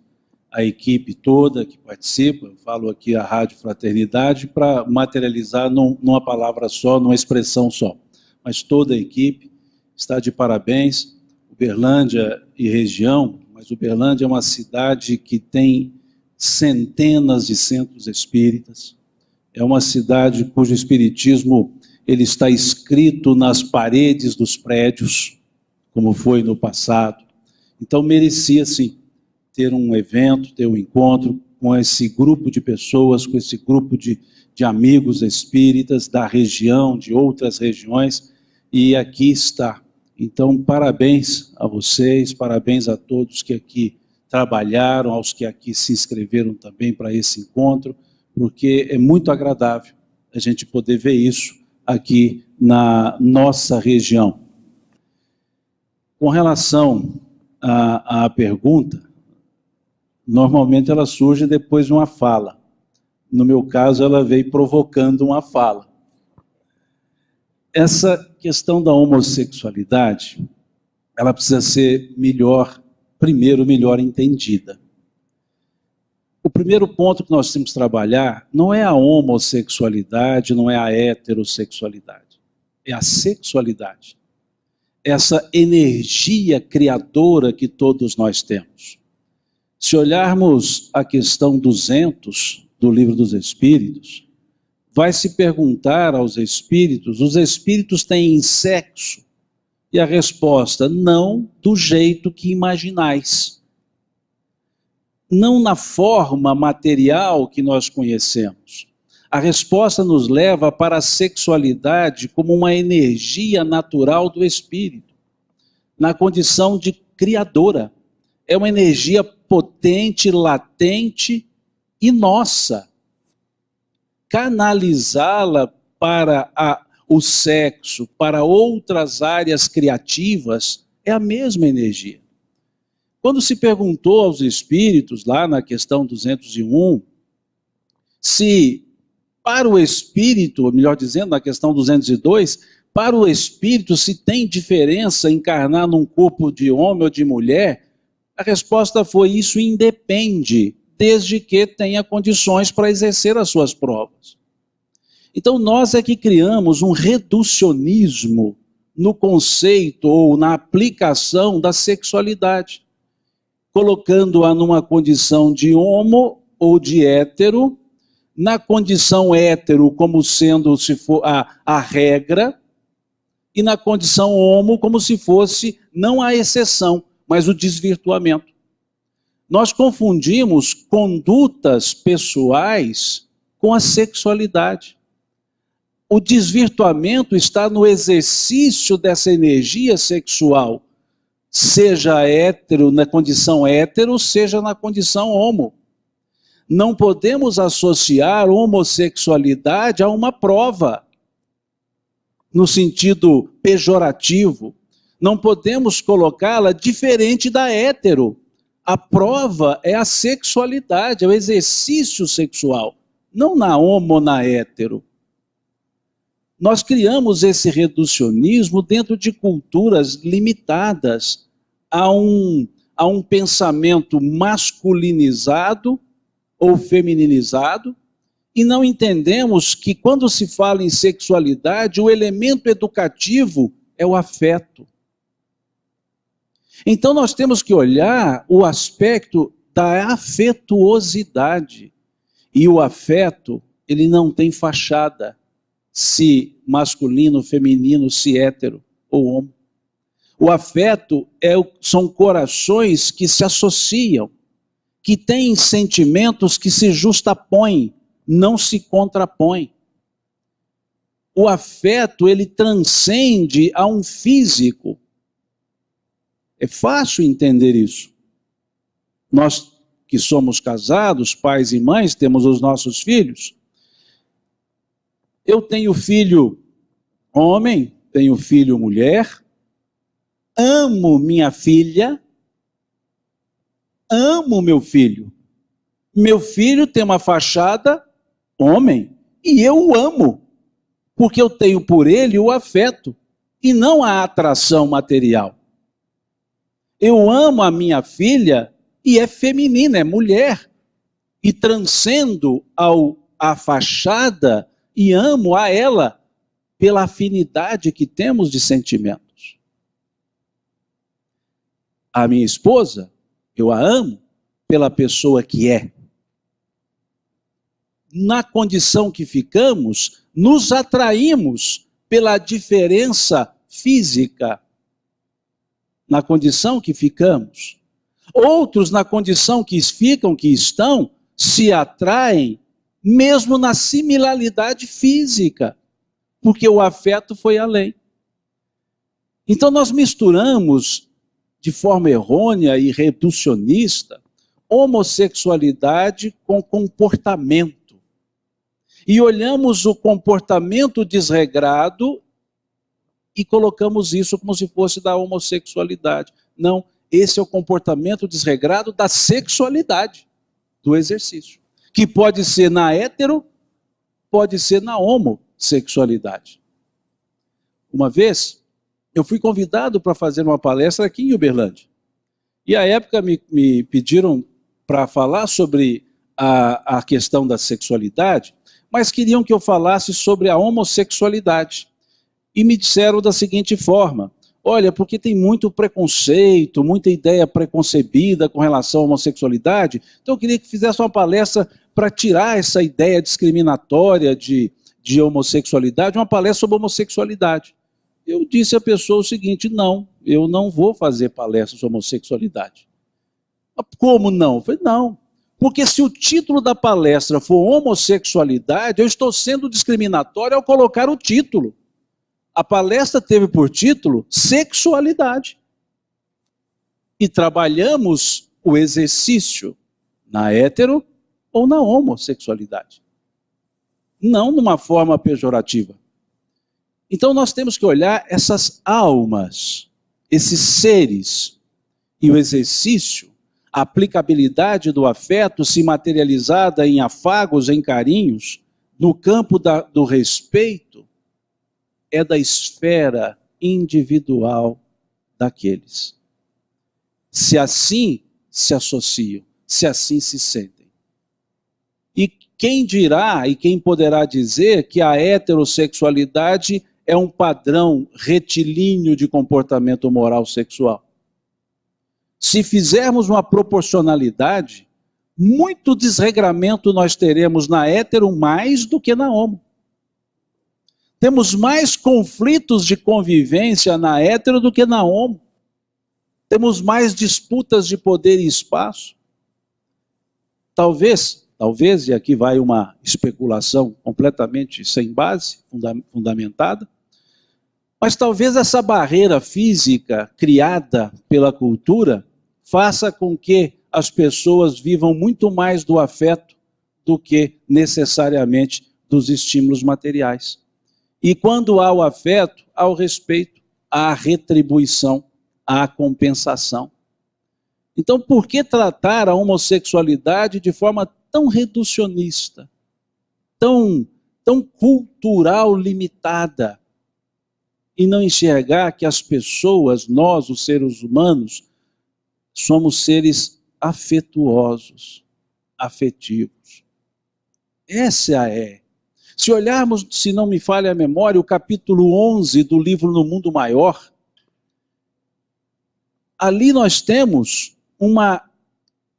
A equipe toda que participa, eu falo aqui a Rádio Fraternidade para materializar numa palavra só, numa expressão só. Mas toda a equipe, está de parabéns. Uberlândia e região, mas Uberlândia é uma cidade que tem centenas de centros espíritas. É uma cidade cujo espiritismo ele está escrito nas paredes dos prédios, como foi no passado. Então merecia sim ter um evento, ter um encontro com esse grupo de pessoas, com esse grupo de amigos espíritas da região, de outras regiões, e aqui está. Então, parabéns a vocês, parabéns a todos que aqui trabalharam, aos que aqui se inscreveram também para esse encontro, porque é muito agradável a gente poder ver isso aqui na nossa região. Com relação à pergunta, normalmente ela surge depois de uma fala. No meu caso, ela veio provocando uma fala. Essa questão da homossexualidade, ela precisa ser primeiro melhor entendida. O primeiro ponto que nós temos que trabalhar não é a homossexualidade, não é a heterossexualidade, é a sexualidade. Essa energia criadora que todos nós temos. Se olharmos a questão 200 do Livro dos Espíritos, vai se perguntar aos espíritos, os espíritos têm sexo? E a resposta, não do jeito que imaginais. Não na forma material que nós conhecemos. A resposta nos leva para a sexualidade como uma energia natural do espírito, na condição de criadora. É uma energia potente, latente e nossa. Canalizá-la para o sexo, para outras áreas criativas, é a mesma energia. Quando se perguntou aos espíritos, lá na questão 201, se para o espírito, melhor dizendo, na questão 202, para o espírito se tem diferença encarnar num corpo de homem ou de mulher, a resposta foi: isso independe, desde que tenha condições para exercer as suas provas. Então nós é que criamos um reducionismo no conceito ou na aplicação da sexualidade, colocando-a numa condição de homo ou de hétero, na condição hétero como sendo se for a regra, e na condição homo como se fosse não a exceção, mas o desvirtuamento. Nós confundimos condutas pessoais com a sexualidade. O desvirtuamento está no exercício dessa energia sexual, seja hétero, na condição hétero, seja na condição homo. Não podemos associar homossexualidade a uma prova, no sentido pejorativo. Não podemos colocá-la diferente da hétero. A prova é a sexualidade, é o exercício sexual, não na homo ou na hétero. Nós criamos esse reducionismo dentro de culturas limitadas a um pensamento masculinizado ou feminilizado, e não entendemos que quando se fala em sexualidade, o elemento educativo é o afeto. Então nós temos que olhar o aspecto da afetuosidade. E o afeto, ele não tem fachada, se masculino, feminino, se hétero ou homo. O afeto são corações que se associam, que têm sentimentos que se justapõem, não se contrapõem. O afeto, ele transcende a um físico. É fácil entender isso. Nós que somos casados, pais e mães, temos os nossos filhos. Eu tenho filho homem, tenho filho mulher, amo minha filha, amo meu filho. Meu filho tem uma fachada homem e eu o amo, porque eu tenho por ele o afeto e não a atração material. Eu amo a minha filha e é feminina, é mulher, e transcendo a fachada e amo a ela pela afinidade que temos de sentimentos. a minha esposa, eu a amo pela pessoa que é. Na condição que ficamos, nos atraímos pela diferença física. Na condição que ficamos. Outros, na condição que ficam, que estão, se atraem mesmo na similaridade física, porque o afeto foi além. Então nós misturamos de forma errônea e reducionista homossexualidade com comportamento. E olhamos o comportamento desregrado e colocamos isso como se fosse da homossexualidade. Não, esse é o comportamento desregrado da sexualidade, do exercício. Que pode ser na hétero, pode ser na homossexualidade. Uma vez, eu fui convidado para fazer uma palestra aqui em Uberlândia. E à época me pediram para falar sobre a questão da sexualidade, mas queriam que eu falasse sobre a homossexualidade. E me disseram da seguinte forma: olha, porque tem muito preconceito, muita ideia preconcebida com relação à homossexualidade, então eu queria que fizesse uma palestra para tirar essa ideia discriminatória de homossexualidade, uma palestra sobre homossexualidade. Eu disse à pessoa o seguinte: não, eu não vou fazer palestra sobre homossexualidade. Como não? Eu falei, não. Porque se o título da palestra for homossexualidade, eu estou sendo discriminatório ao colocar o título. A palestra teve por título sexualidade. E trabalhamos o exercício na hétero ou na homossexualidade. Não numa forma pejorativa. Então nós temos que olhar essas almas, esses seres, e o exercício, a aplicabilidade do afeto se materializada em afagos, em carinhos, no campo do respeito, é da esfera individual daqueles. Se assim se associam, se assim se sentem. E quem dirá e quem poderá dizer que a heterossexualidade é um padrão retilíneo de comportamento moral sexual? Se fizermos uma proporcionalidade, muito desregramento nós teremos na hétero mais do que na homo. Temos mais conflitos de convivência na hétero do que na homo. Temos mais disputas de poder e espaço. Talvez, e aqui vai uma especulação completamente sem base, fundamentada, mas talvez essa barreira física criada pela cultura faça com que as pessoas vivam muito mais do afeto do que necessariamente dos estímulos materiais. E quando há o afeto, há o respeito, há a retribuição, há a compensação. Então, por que tratar a homossexualidade de forma tão reducionista, tão cultural limitada, e não enxergar que as pessoas, nós, os seres humanos, somos seres afetuosos, afetivos. Essa é. Se olharmos, se não me falha a memória, o capítulo 11 do livro No Mundo Maior, ali nós temos uma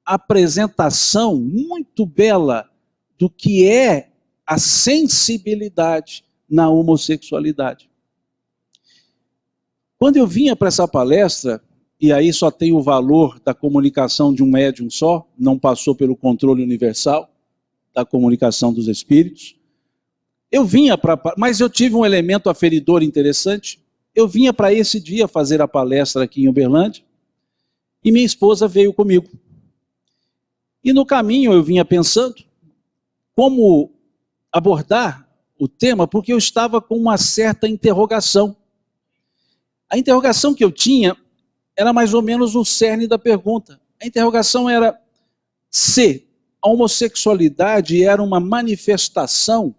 apresentação muito bela do que é a sensibilidade na homossexualidade. Quando eu vinha para essa palestra, e aí só tem o valor da comunicação de um médium só, não passou pelo controle universal da comunicação dos espíritos, mas eu tive um elemento aferidor interessante. Eu vinha para esse dia fazer a palestra aqui em Uberlândia, e minha esposa veio comigo. E no caminho eu vinha pensando como abordar o tema, porque eu estava com uma certa interrogação. A interrogação que eu tinha era mais ou menos o cerne da pergunta. A interrogação era se a homossexualidade era uma manifestação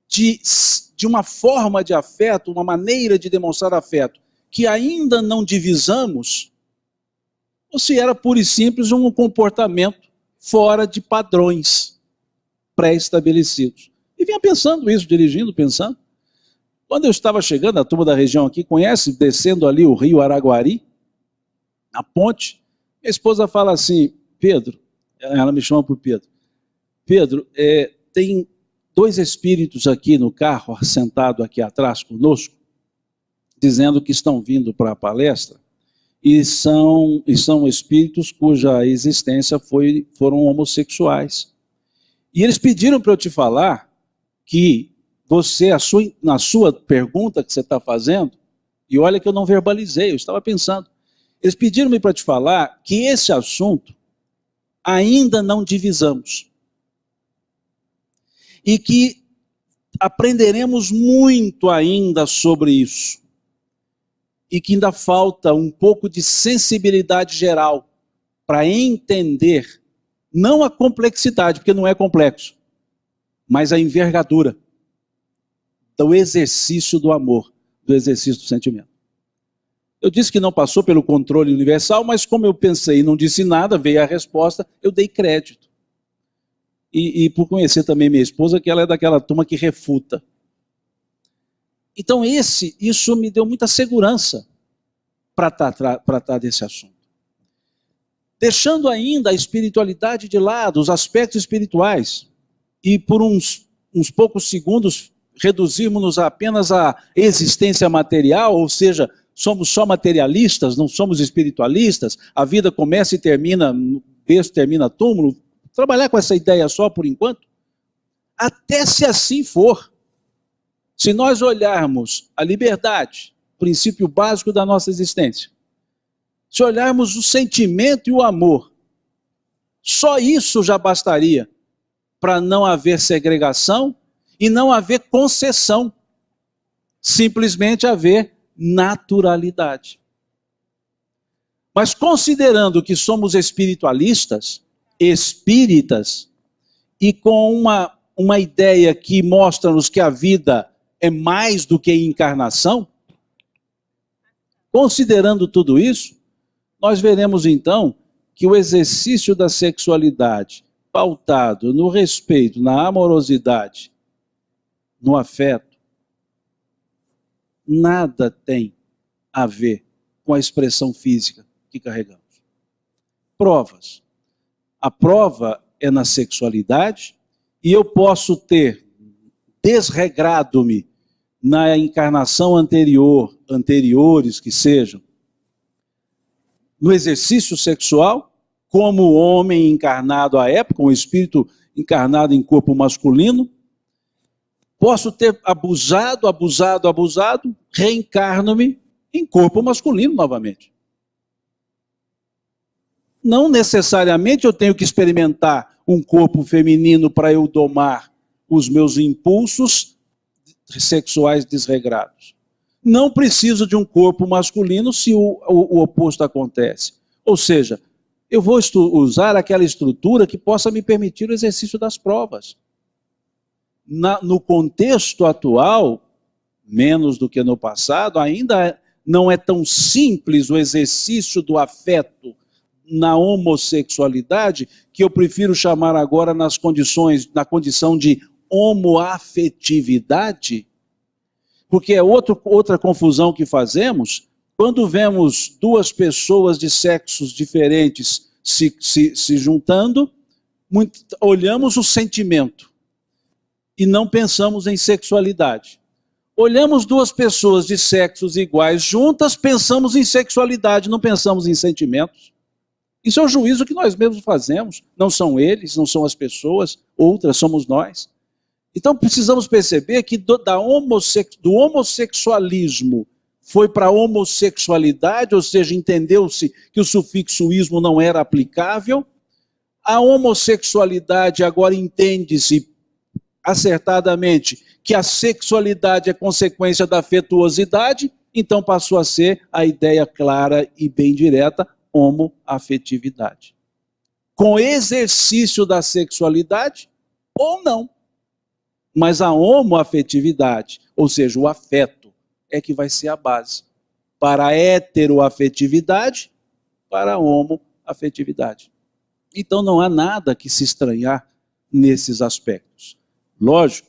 de uma forma de afeto, uma maneira de demonstrar afeto, que ainda não divisamos, ou se era pura e simples um comportamento fora de padrões pré-estabelecidos. E vinha pensando isso, dirigindo, pensando. Quando eu estava chegando, a turma da região aqui conhece, descendo ali o rio Araguari, na ponte, minha esposa fala assim, Pedro, ela me chama por Pedro, Pedro, tem 2 espíritos aqui no carro, sentado aqui atrás conosco, dizendo que estão vindo para a palestra, e são espíritos cuja existência foram homossexuais. E eles pediram para eu te falar que você, na sua pergunta que você está fazendo, e olha que eu não verbalizei, eu estava pensando, eles pediram-me para te falar que esse assunto ainda não divisamos. E que aprenderemos muito ainda sobre isso. E que ainda falta um pouco de sensibilidade geral para entender, não a complexidade, porque não é complexo, mas a envergadura do exercício do amor, do exercício do sentimento. Eu disse que não passou pelo controle universal, mas como eu pensei e não disse nada, veio a resposta, eu dei crédito. E por conhecer também minha esposa, que ela é daquela turma que refuta. Então isso me deu muita segurança para tratar desse assunto. Deixando ainda a espiritualidade de lado, os aspectos espirituais, e por uns poucos segundos reduzirmos-nos apenas à existência material, ou seja, somos só materialistas, não somos espiritualistas, a vida começa e termina, berço termina túmulo, trabalhar com essa ideia só por enquanto, até se assim for. Se nós olharmos a liberdade, princípio básico da nossa existência, se olharmos o sentimento e o amor, só isso já bastaria para não haver segregação e não haver concessão, simplesmente haver naturalidade. Mas considerando que somos espiritualistas, espíritas, e com uma ideia que mostra-nos que a vida é mais do que encarnação, considerando tudo isso, nós veremos então que o exercício da sexualidade, pautado no respeito, na amorosidade, no afeto, nada tem a ver com a expressão física que carregamos. Provas. A prova é na sexualidade, e eu posso ter desregrado-me na encarnação anteriores que sejam, no exercício sexual, como homem encarnado à época, um espírito encarnado em corpo masculino, posso ter abusado, reencarno-me em corpo masculino novamente. Não necessariamente eu tenho que experimentar um corpo feminino para eu domar os meus impulsos sexuais desregrados. Não preciso de um corpo masculino se o oposto acontece. Ou seja, eu vou usar aquela estrutura que possa me permitir o exercício das provas. No contexto atual, menos do que no passado, ainda não é tão simples o exercício do afeto na homossexualidade, que eu prefiro chamar agora na condição de homoafetividade, porque é outra confusão que fazemos, quando vemos 2 pessoas de sexos diferentes se juntando, olhamos o sentimento e não pensamos em sexualidade. Olhamos 2 pessoas de sexos iguais juntas, pensamos em sexualidade, não pensamos em sentimentos. Isso é o juízo que nós mesmos fazemos, não são eles, não são as pessoas, outras somos nós. Então precisamos perceber que do homossexualismo foi para a homossexualidade, ou seja, entendeu-se que o sufixo ismo não era aplicável. A homossexualidade agora entende-se acertadamente que a sexualidade é consequência da afetuosidade, então passou a ser a ideia clara e bem direta, homoafetividade. Com exercício da sexualidade ou não. Mas a homoafetividade, ou seja, o afeto, é que vai ser a base para a heteroafetividade, para a homoafetividade. Então não há nada que se estranhar nesses aspectos. Lógico,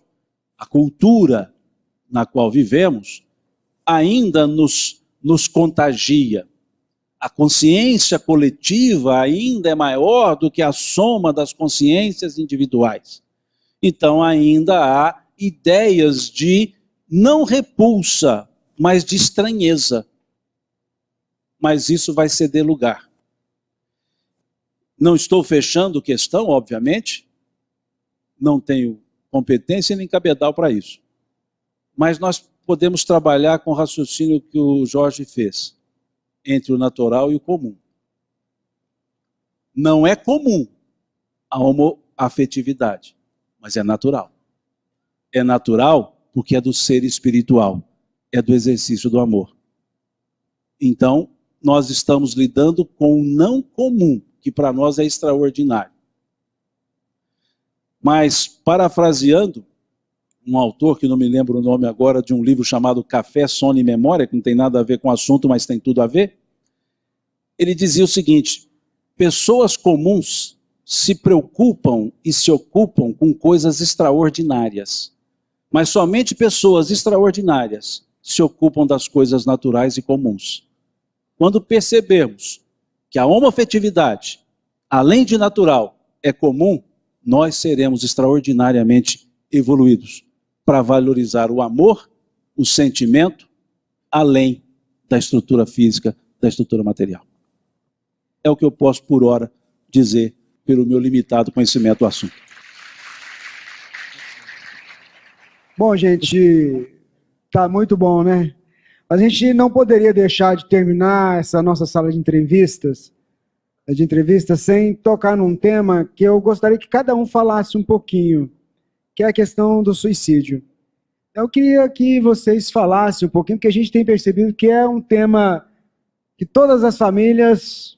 a cultura na qual vivemos ainda nos contagia, A consciência coletiva ainda é maior do que a soma das consciências individuais. Então ainda há ideias de não repulsa, mas de estranheza. Mas isso vai ceder lugar. Não estou fechando questão, obviamente, não tenho competência nem cabedal para isso. Mas nós podemos trabalhar com o raciocínio que o Jorge fez, entre o natural e o comum. Não é comum a homoafetividade, mas é natural. É natural porque é do ser espiritual, é do exercício do amor. Então, nós estamos lidando com o não comum, que para nós é extraordinário. Mas, parafraseando, um autor, que não me lembro o nome agora, de um livro chamado Café, Sono e Memória, que não tem nada a ver com o assunto, mas tem tudo a ver, ele dizia o seguinte: pessoas comuns se preocupam e se ocupam com coisas extraordinárias, mas somente pessoas extraordinárias se ocupam das coisas naturais e comuns. Quando percebermos que a homoafetividade, além de natural, é comum, nós seremos extraordinariamente evoluídos para valorizar o amor, o sentimento, além da estrutura física, da estrutura material. É o que eu posso, por hora, dizer pelo meu limitado conhecimento do assunto. Bom, gente, tá muito bom, né? A gente não poderia deixar de terminar essa nossa sala de entrevistas sem tocar num tema que eu gostaria que cada um falasse um pouquinho, que é a questão do suicídio. Eu queria que vocês falassem um pouquinho, porque a gente tem percebido que é um tema que todas as famílias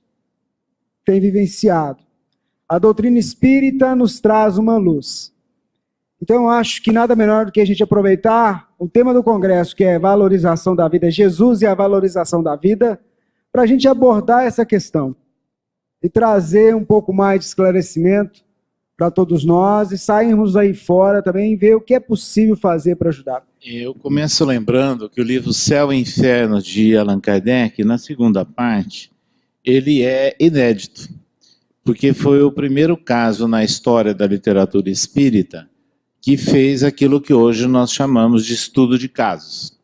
têm vivenciado. A doutrina espírita nos traz uma luz. Então, eu acho que nada melhor do que a gente aproveitar o tema do congresso, que é valorização da vida, Jesus e a valorização da vida, para a gente abordar essa questão e trazer um pouco mais de esclarecimento para todos nós e sairmos aí fora também e ver o que é possível fazer para ajudar. Eu começo lembrando que o livro Céu e Inferno, de Allan Kardec, na segunda parte, ele é inédito, porque foi o primeiro caso na história da literatura espírita que fez aquilo que hoje nós chamamos de estudo de casos,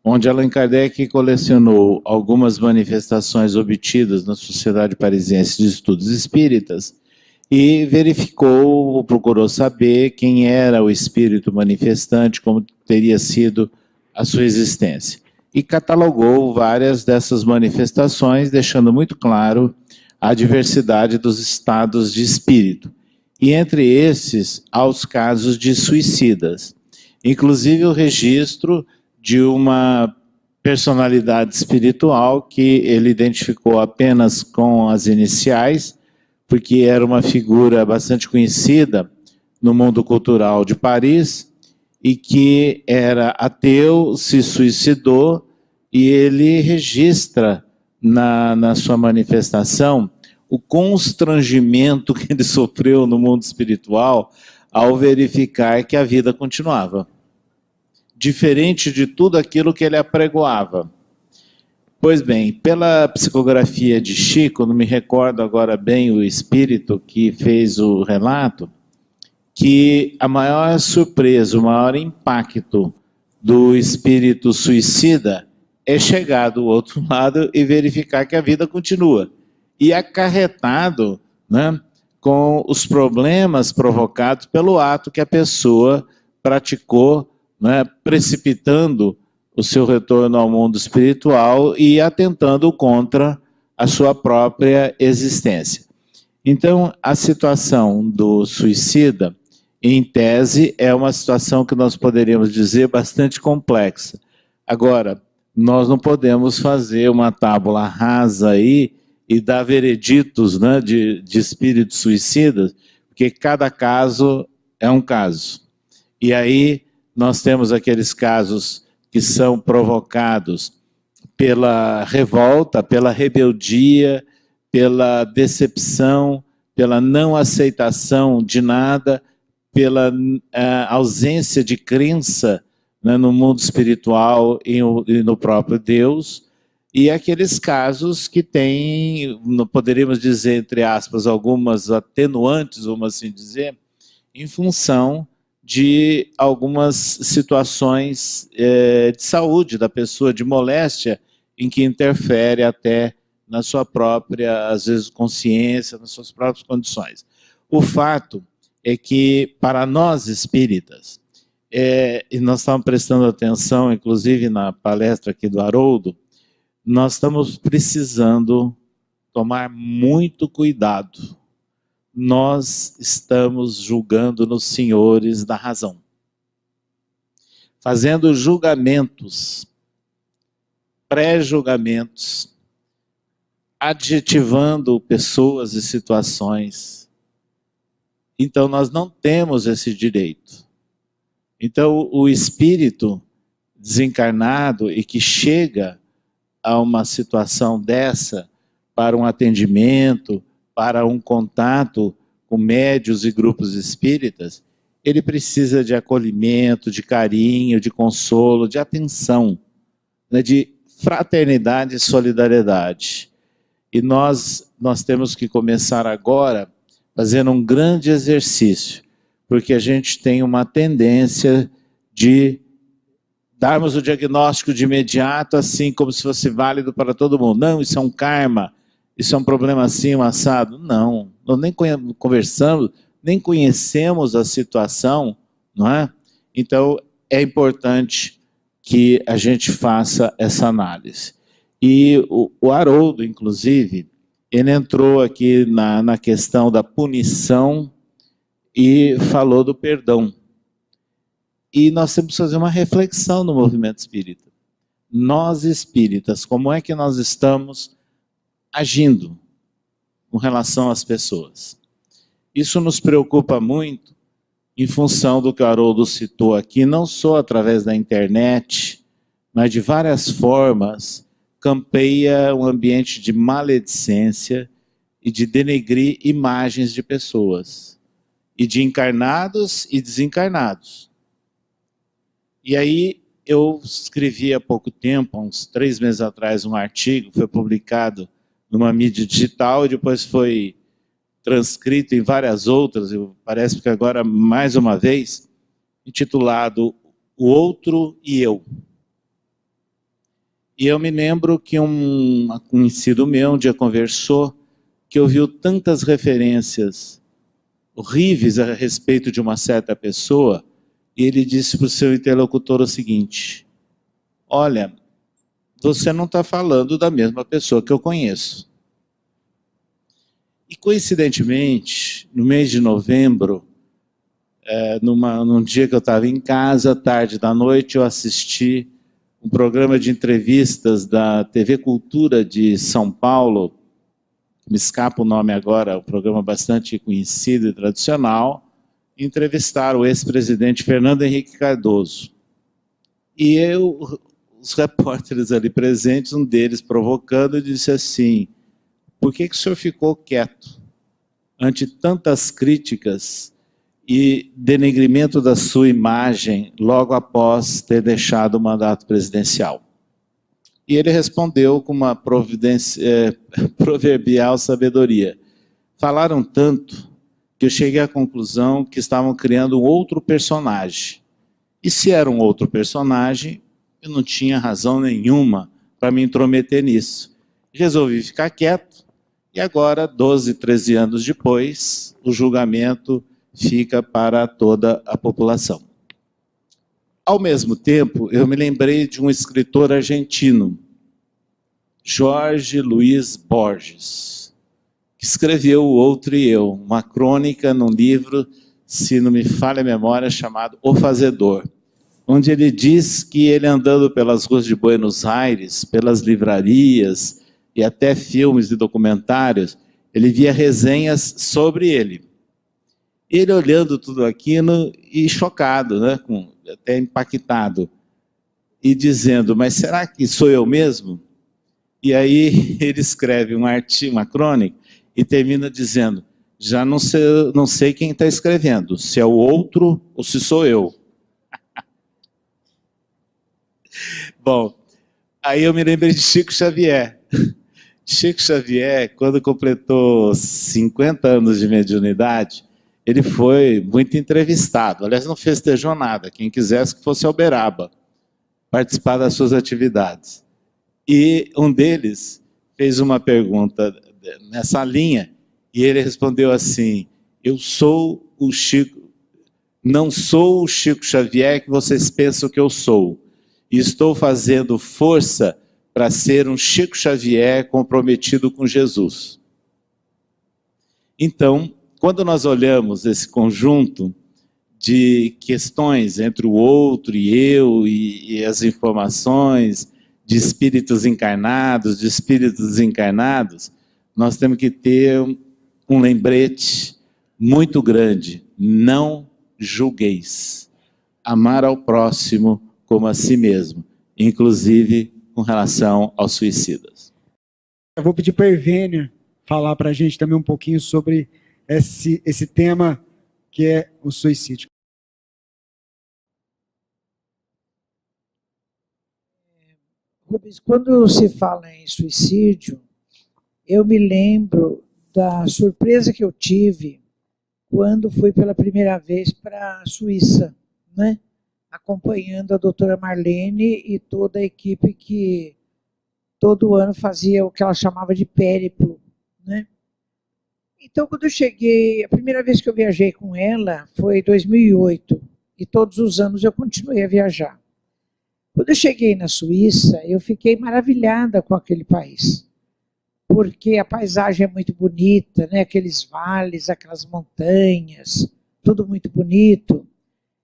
onde Allan Kardec colecionou algumas manifestações obtidas na Sociedade Parisiense de Estudos Espíritas e verificou, procurou saber quem era o espírito manifestante, como teria sido a sua existência. E catalogou várias dessas manifestações, deixando muito claro a diversidade dos estados de espírito. E entre esses, há os casos de suicidas. Inclusive o registro de uma personalidade espiritual que ele identificou apenas com as iniciais, porque era uma figura bastante conhecida no mundo cultural de Paris, e que era ateu, se suicidou, e ele registra na sua manifestação o constrangimento que ele sofreu no mundo espiritual ao verificar que a vida continuava, diferente de tudo aquilo que ele apregoava. Pois bem, pela psicografia de Chico, não me recordo agora bem o espírito que fez o relato, que a maior surpresa, o maior impacto do espírito suicida é chegar do outro lado e verificar que a vida continua. E acarretado, né, com os problemas provocados pelo ato que a pessoa praticou, né, precipitando o seu retorno ao mundo espiritual e atentando contra a sua própria existência. Então, a situação do suicida, em tese, é uma situação que nós poderíamos dizer bastante complexa. Agora, nós não podemos fazer uma tábula rasa aí e dar vereditos, né, de espíritos suicidas, porque cada caso é um caso. E aí nós temos aqueles casos que são provocados pela revolta, pela rebeldia, pela decepção, pela não aceitação de nada, pela ausência de crença, né, no mundo espiritual e no próprio Deus. E aqueles casos que têm, poderíamos dizer, entre aspas, algumas atenuantes, vamos assim dizer, em função de algumas situações de saúde da pessoa, de moléstia, em que interfere até na sua própria, às vezes, consciência, nas suas próprias condições. O fato é que, para nós espíritas, e nós estamos prestando atenção, inclusive na palestra aqui do Haroldo, nós estamos precisando tomar muito cuidado. Nós estamos julgando nos senhores da razão, fazendo julgamentos, pré-julgamentos, adjetivando pessoas e situações. Então, nós não temos esse direito. Então, o espírito desencarnado e que chega a uma situação dessa, para um atendimento, para um contato com médios e grupos espíritas, ele precisa de acolhimento, de carinho, de consolo, de atenção, né, de fraternidade e solidariedade. E nós temos que começar agora fazendo um grande exercício, porque a gente tem uma tendência de darmos o diagnóstico de imediato, assim, como se fosse válido para todo mundo. Não, isso é um karma, isso é um problema assim, um assado. Não, nós nem conversamos, nem conhecemos a situação, não é? Então, é importante que a gente faça essa análise. E o Haroldo, inclusive, ele entrou aqui na questão da punição e falou do perdão. E nós temos que fazer uma reflexão no movimento espírita. Nós espíritas, como é que nós estamos agindo com relação às pessoas? Isso nos preocupa muito em função do que o Haroldo citou aqui, não só através da internet, mas de várias formas, campeia um ambiente de maledicência e de denegrir imagens de pessoas, e de encarnados e desencarnados. E aí eu escrevi há pouco tempo, há uns 3 meses atrás, um artigo, foi publicado numa mídia digital e depois foi transcrito em várias outras, parece que agora mais uma vez, intitulado O Outro e Eu. E eu me lembro que um conhecido meu um dia conversou, que ouviu tantas referências horríveis a respeito de uma certa pessoa, e ele disse para o seu interlocutor o seguinte: olha, você não está falando da mesma pessoa que eu conheço. E coincidentemente, no mês de novembro, num dia que eu estava em casa, tarde da noite, eu assisti um programa de entrevistas da TV Cultura de São Paulo, me escapa o nome agora, um programa bastante conhecido e tradicional, entrevistaram o ex-presidente Fernando Henrique Cardoso. E os repórteres ali presentes, um deles provocando, disse assim: por que o senhor ficou quieto ante tantas críticas e denegrimento da sua imagem logo após ter deixado o mandato presidencial? E ele respondeu com uma proverbial sabedoria: falaram tanto que eu cheguei à conclusão que estavam criando um outro personagem. E se era um outro personagem, eu não tinha razão nenhuma para me intrometer nisso. Resolvi ficar quieto, e agora, 12, 13 anos depois, o julgamento fica para toda a população. Ao mesmo tempo, eu me lembrei de um escritor argentino, Jorge Luiz Borges, que escreveu O Outro e Eu, uma crônica num livro, se não me falha a memória, chamado O Fazedor, onde ele diz que ele, andando pelas ruas de Buenos Aires, pelas livrarias e até filmes e documentários, ele via resenhas sobre ele. Ele olhando tudo aquilo e chocado, né, até impactado, e dizendo: mas será que sou eu mesmo? E aí ele escreve um artigo, uma crônica, e termina dizendo: já não sei quem está escrevendo, se é o outro ou se sou eu. Bom, Aí eu me lembrei de Chico Xavier. Chico Xavier, quando completou 50 anos de mediunidade, ele foi muito entrevistado. Aliás, não festejou nada. Quem quisesse que fosse ao Uberaba participar das suas atividades. E um deles fez uma pergunta nessa linha, e ele respondeu assim: eu sou o Chico, não sou o Chico Xavier que vocês pensam que eu sou. E estou fazendo força para ser um Chico Xavier comprometido com Jesus. Então, quando nós olhamos esse conjunto de questões entre o outro e eu, e as informações de espíritos encarnados, de espíritos desencarnados, nós temos que ter um lembrete muito grande: não julgueis. Amar ao próximo como a si mesmo, inclusive com relação aos suicidas. Eu vou pedir para a Irvênia falar para a gente também um pouquinho sobre esse tema que é o suicídio. Rubens, quando se fala em suicídio, eu me lembro da surpresa que eu tive quando fui pela primeira vez para a Suíça, né? Acompanhando a doutora Marlene e toda a equipe que todo ano fazia o que ela chamava de périplo, né? Então, quando eu cheguei, a primeira vez que eu viajei com ela foi em 2008, e todos os anos eu continuei a viajar. Quando eu cheguei na Suíça, eu fiquei maravilhada com aquele país, porque a paisagem é muito bonita, né? Aqueles vales, aquelas montanhas, tudo muito bonito.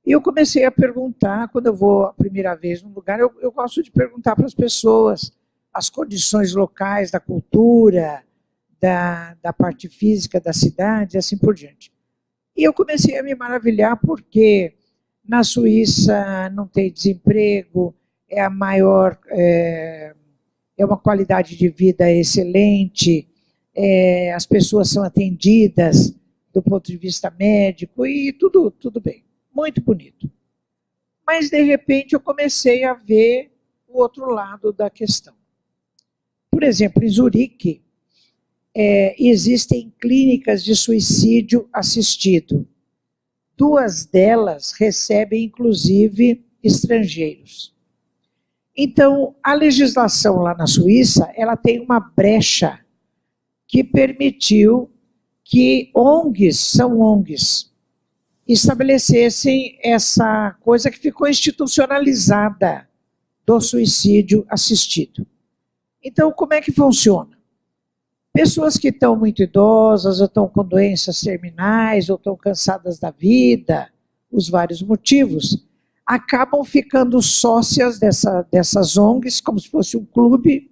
E eu comecei a perguntar, quando eu vou a primeira vez num lugar, eu gosto de perguntar para as pessoas as condições locais, da cultura, da parte física da cidade, e assim por diante. E eu comecei a me maravilhar porque na Suíça não tem desemprego, é a maior, é uma qualidade de vida excelente, as pessoas são atendidas do ponto de vista médico e tudo bem, muito bonito. Mas, de repente, eu comecei a ver o outro lado da questão. Por exemplo, em Zurique, existem clínicas de suicídio assistido. 2 delas recebem, inclusive, estrangeiros. Então, a legislação lá na Suíça, ela tem uma brecha que permitiu que são ONGs, estabelecessem essa coisa que ficou institucionalizada do suicídio assistido. Então, como é que funciona? Pessoas que estão muito idosas, ou estão com doenças terminais, ou estão cansadas da vida, os vários motivos, acabam ficando sócias dessas ONGs, como se fosse um clube,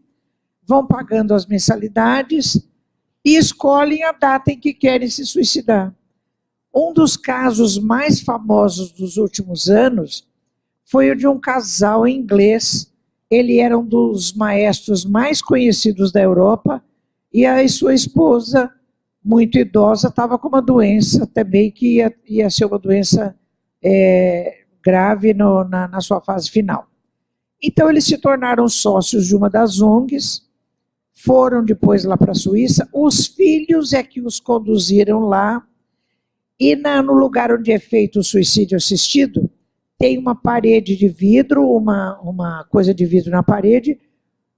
vão pagando as mensalidades e escolhem a data em que querem se suicidar. Um dos casos mais famosos dos últimos anos foi o de um casal inglês. Ele era um dos maestros mais conhecidos da Europa, e a sua esposa, muito idosa, estava com uma doença também que ia ser uma doença grave na sua fase final. Então, eles se tornaram sócios de uma das ONGs, foram depois lá para a Suíça, os filhos é que os conduziram lá, e no lugar onde é feito o suicídio assistido, tem uma parede de vidro, uma coisa de vidro na parede.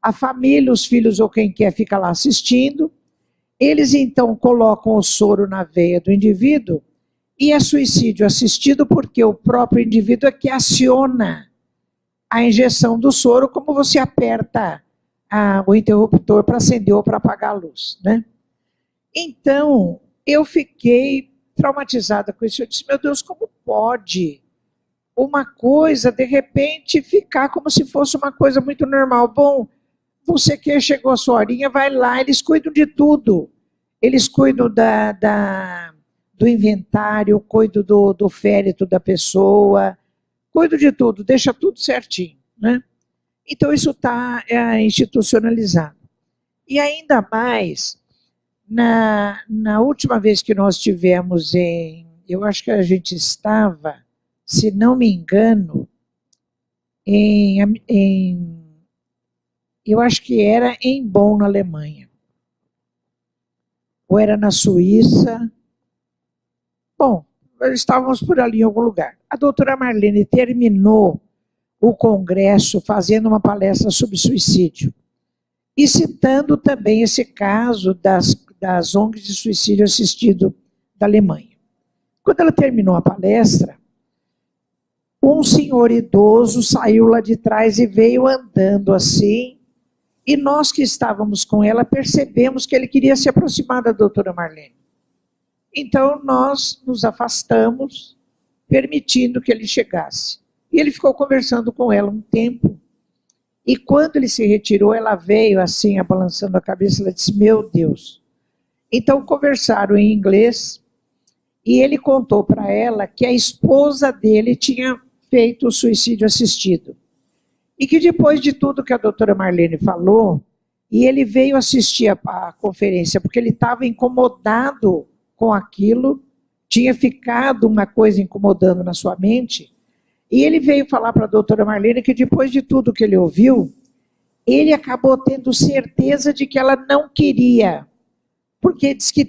A família, os filhos ou quem quer fica lá assistindo. Eles então colocam o soro na veia do indivíduo e é suicídio assistido porque o próprio indivíduo é que aciona a injeção do soro, como você aperta o interruptor para acender ou para apagar a luz, né? Então, eu fiquei traumatizada com isso. Eu disse, meu Deus, como pode uma coisa, de repente, ficar como se fosse uma coisa muito normal? Bom, você que chegou a sua horinha, vai lá, eles cuidam de tudo. Eles cuidam do inventário, cuidam do féretro da pessoa, cuidam de tudo, deixa tudo certinho, né? Então, isso está institucionalizado. E ainda mais, na última vez que nós tivemos eu acho que a gente estava, se não me engano, em eu acho que era em Bonn, na Alemanha. Ou era na Suíça. Bom, estávamos por ali em algum lugar. A doutora Marlene terminou o congresso fazendo uma palestra sobre suicídio. E citando também esse caso das ONGs de suicídio assistido da Alemanha. Quando ela terminou a palestra, um senhor idoso saiu lá de trás e veio andando assim, e nós que estávamos com ela percebemos que ele queria se aproximar da doutora Marlene. Então nós nos afastamos, permitindo que ele chegasse. E ele ficou conversando com ela um tempo, e quando ele se retirou, ela veio assim, balançando a cabeça, ela disse, meu Deus. Então conversaram em inglês, e ele contou para ela que a esposa dele tinha feito o suicídio assistido. E que depois de tudo que a doutora Marlene falou, e ele veio assistir a conferência, porque ele estava incomodado com aquilo, tinha ficado uma coisa incomodando na sua mente, e ele veio falar para a doutora Marlene que depois de tudo que ele ouviu, ele acabou tendo certeza de que ela não queria, porque diz que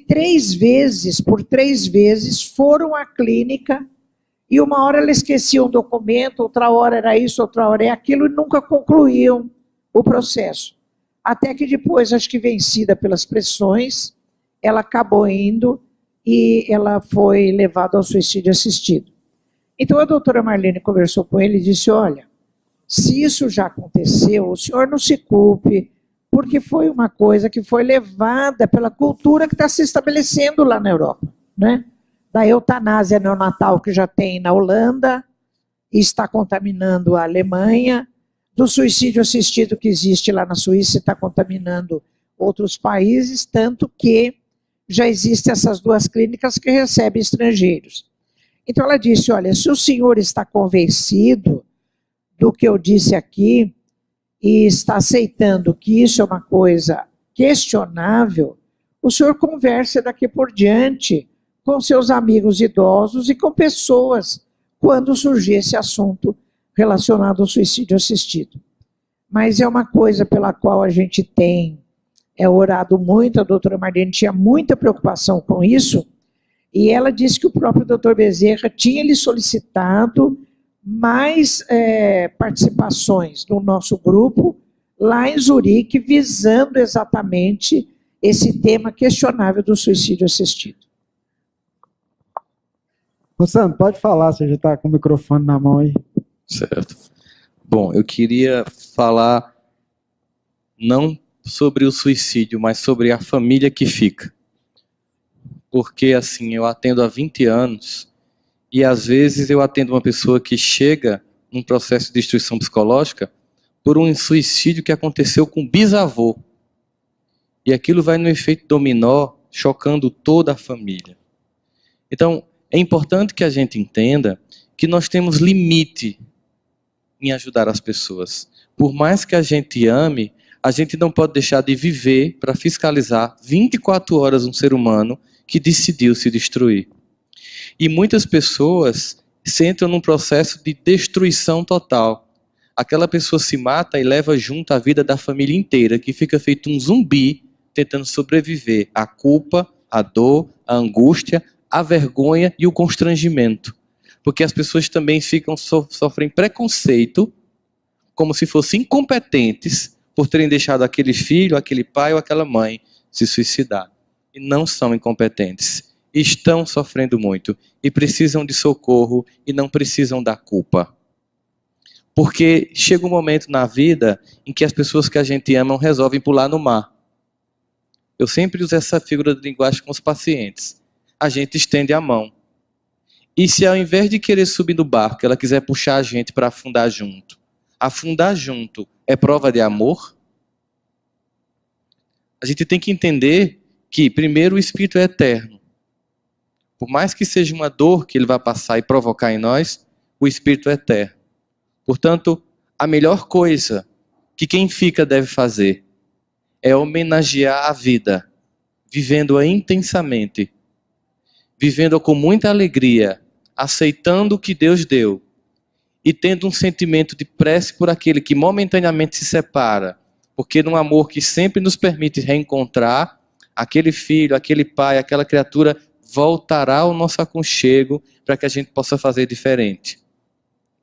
por 3 vezes, foram à clínica, e uma hora ela esquecia um documento, outra hora era isso, outra hora é aquilo, e nunca concluíam o processo. Até que depois, acho que vencida pelas pressões, ela acabou indo e ela foi levada ao suicídio assistido. Então a doutora Marlene conversou com ele e disse, olha, se isso já aconteceu, o senhor não se culpe, porque foi uma coisa que foi levada pela cultura que está se estabelecendo lá na Europa, né? Da eutanásia neonatal que já tem na Holanda, e está contaminando a Alemanha, do suicídio assistido que existe lá na Suíça e está contaminando outros países, tanto que já existem essas 2 clínicas que recebem estrangeiros. Então ela disse, olha, se o senhor está convencido do que eu disse aqui, e está aceitando que isso é uma coisa questionável, o senhor converse daqui por diante com seus amigos idosos e com pessoas quando surgir esse assunto relacionado ao suicídio assistido. Mas é uma coisa pela qual a gente tem orado muito, a doutora Marlene tinha muita preocupação com isso, e ela disse que o próprio doutor Bezerra tinha lhe solicitado mais participações no nosso grupo, lá em Zurique, visando exatamente esse tema questionável do suicídio assistido. Rossano, pode falar, você já está com o microfone na mão aí. Certo. Bom, eu queria falar não sobre o suicídio, mas sobre a família que fica. Porque, assim, eu atendo há 20 anos e, às vezes, eu atendo uma pessoa que chega num processo de destruição psicológica por um suicídio que aconteceu com o bisavô. E aquilo vai no efeito dominó, chocando toda a família. Então, é importante que a gente entenda que nós temos limite em ajudar as pessoas. Por mais que a gente ame, a gente não pode deixar de viver para fiscalizar 24 horas um ser humano que decidiu se destruir. E muitas pessoas entram num processo de destruição total. Aquela pessoa se mata e leva junto a vida da família inteira, que fica feito um zumbi tentando sobreviver à culpa, à dor, à angústia, à vergonha e o constrangimento. Porque as pessoas também sofrem preconceito, como se fossem incompetentes por terem deixado aquele filho, aquele pai ou aquela mãe se suicidar. E não são incompetentes. Estão sofrendo muito e precisam de socorro e não precisam da culpa. Porque chega um momento na vida em que as pessoas que a gente ama resolvem pular no mar. Eu sempre uso essa figura de linguagem com os pacientes. A gente estende a mão. E se ao invés de querer subir no barco, ela quiser puxar a gente para afundar junto é prova de amor? A gente tem que entender que, primeiro, o Espírito é eterno. Por mais que seja uma dor que ele vai passar e provocar em nós, o Espírito é eterno. Portanto, a melhor coisa que quem fica deve fazer é homenagear a vida, vivendo-a intensamente, vivendo-a com muita alegria, aceitando o que Deus deu e tendo um sentimento de prece por aquele que momentaneamente se separa, Porque num amor que sempre nos permite reencontrar, aquele filho, aquele pai, aquela criatura voltará ao nosso aconchego para que a gente possa fazer diferente.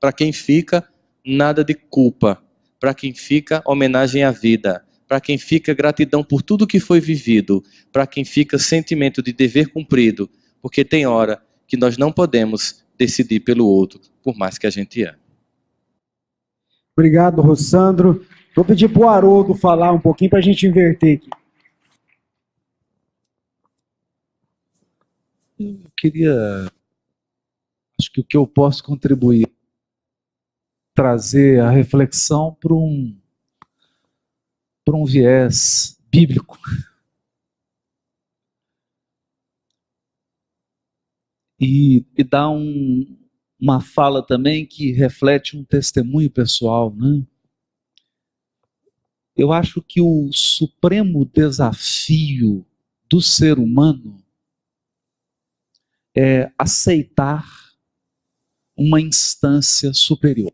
Para quem fica, nada de culpa. Para quem fica, homenagem à vida. Para quem fica, gratidão por tudo que foi vivido. Para quem fica, sentimento de dever cumprido. Porque tem hora que nós não podemos decidir pelo outro, por mais que a gente ame. Obrigado, Rossandro. Vou pedir para o Haroldo falar um pouquinho para a gente inverter aqui. Eu queria, acho que o que eu posso contribuir, trazer a reflexão para um viés bíblico. E dar uma fala também que reflete um testemunho pessoal, né? Eu acho que o supremo desafio do ser humano é aceitar uma instância superior.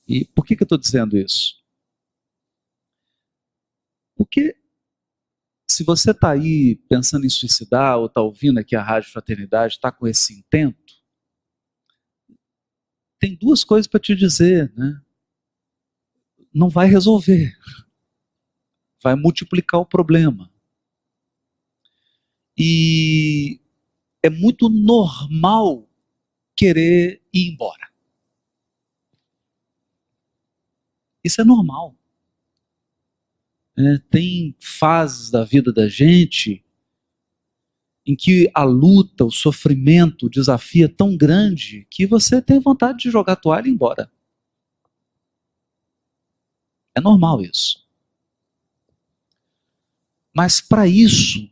E por que eu estou dizendo isso? Porque se você está aí pensando em suicidar ou está ouvindo aqui a Rádio Fraternidade, está com esse intento, tem duas coisas para te dizer, né? Não vai resolver, vai multiplicar o problema. E é muito normal querer ir embora. Isso é normal. Tem fases da vida da gente em que a luta, o sofrimento, o desafio é tão grande que você tem vontade de jogar a toalha e ir embora. É normal isso. Mas para isso,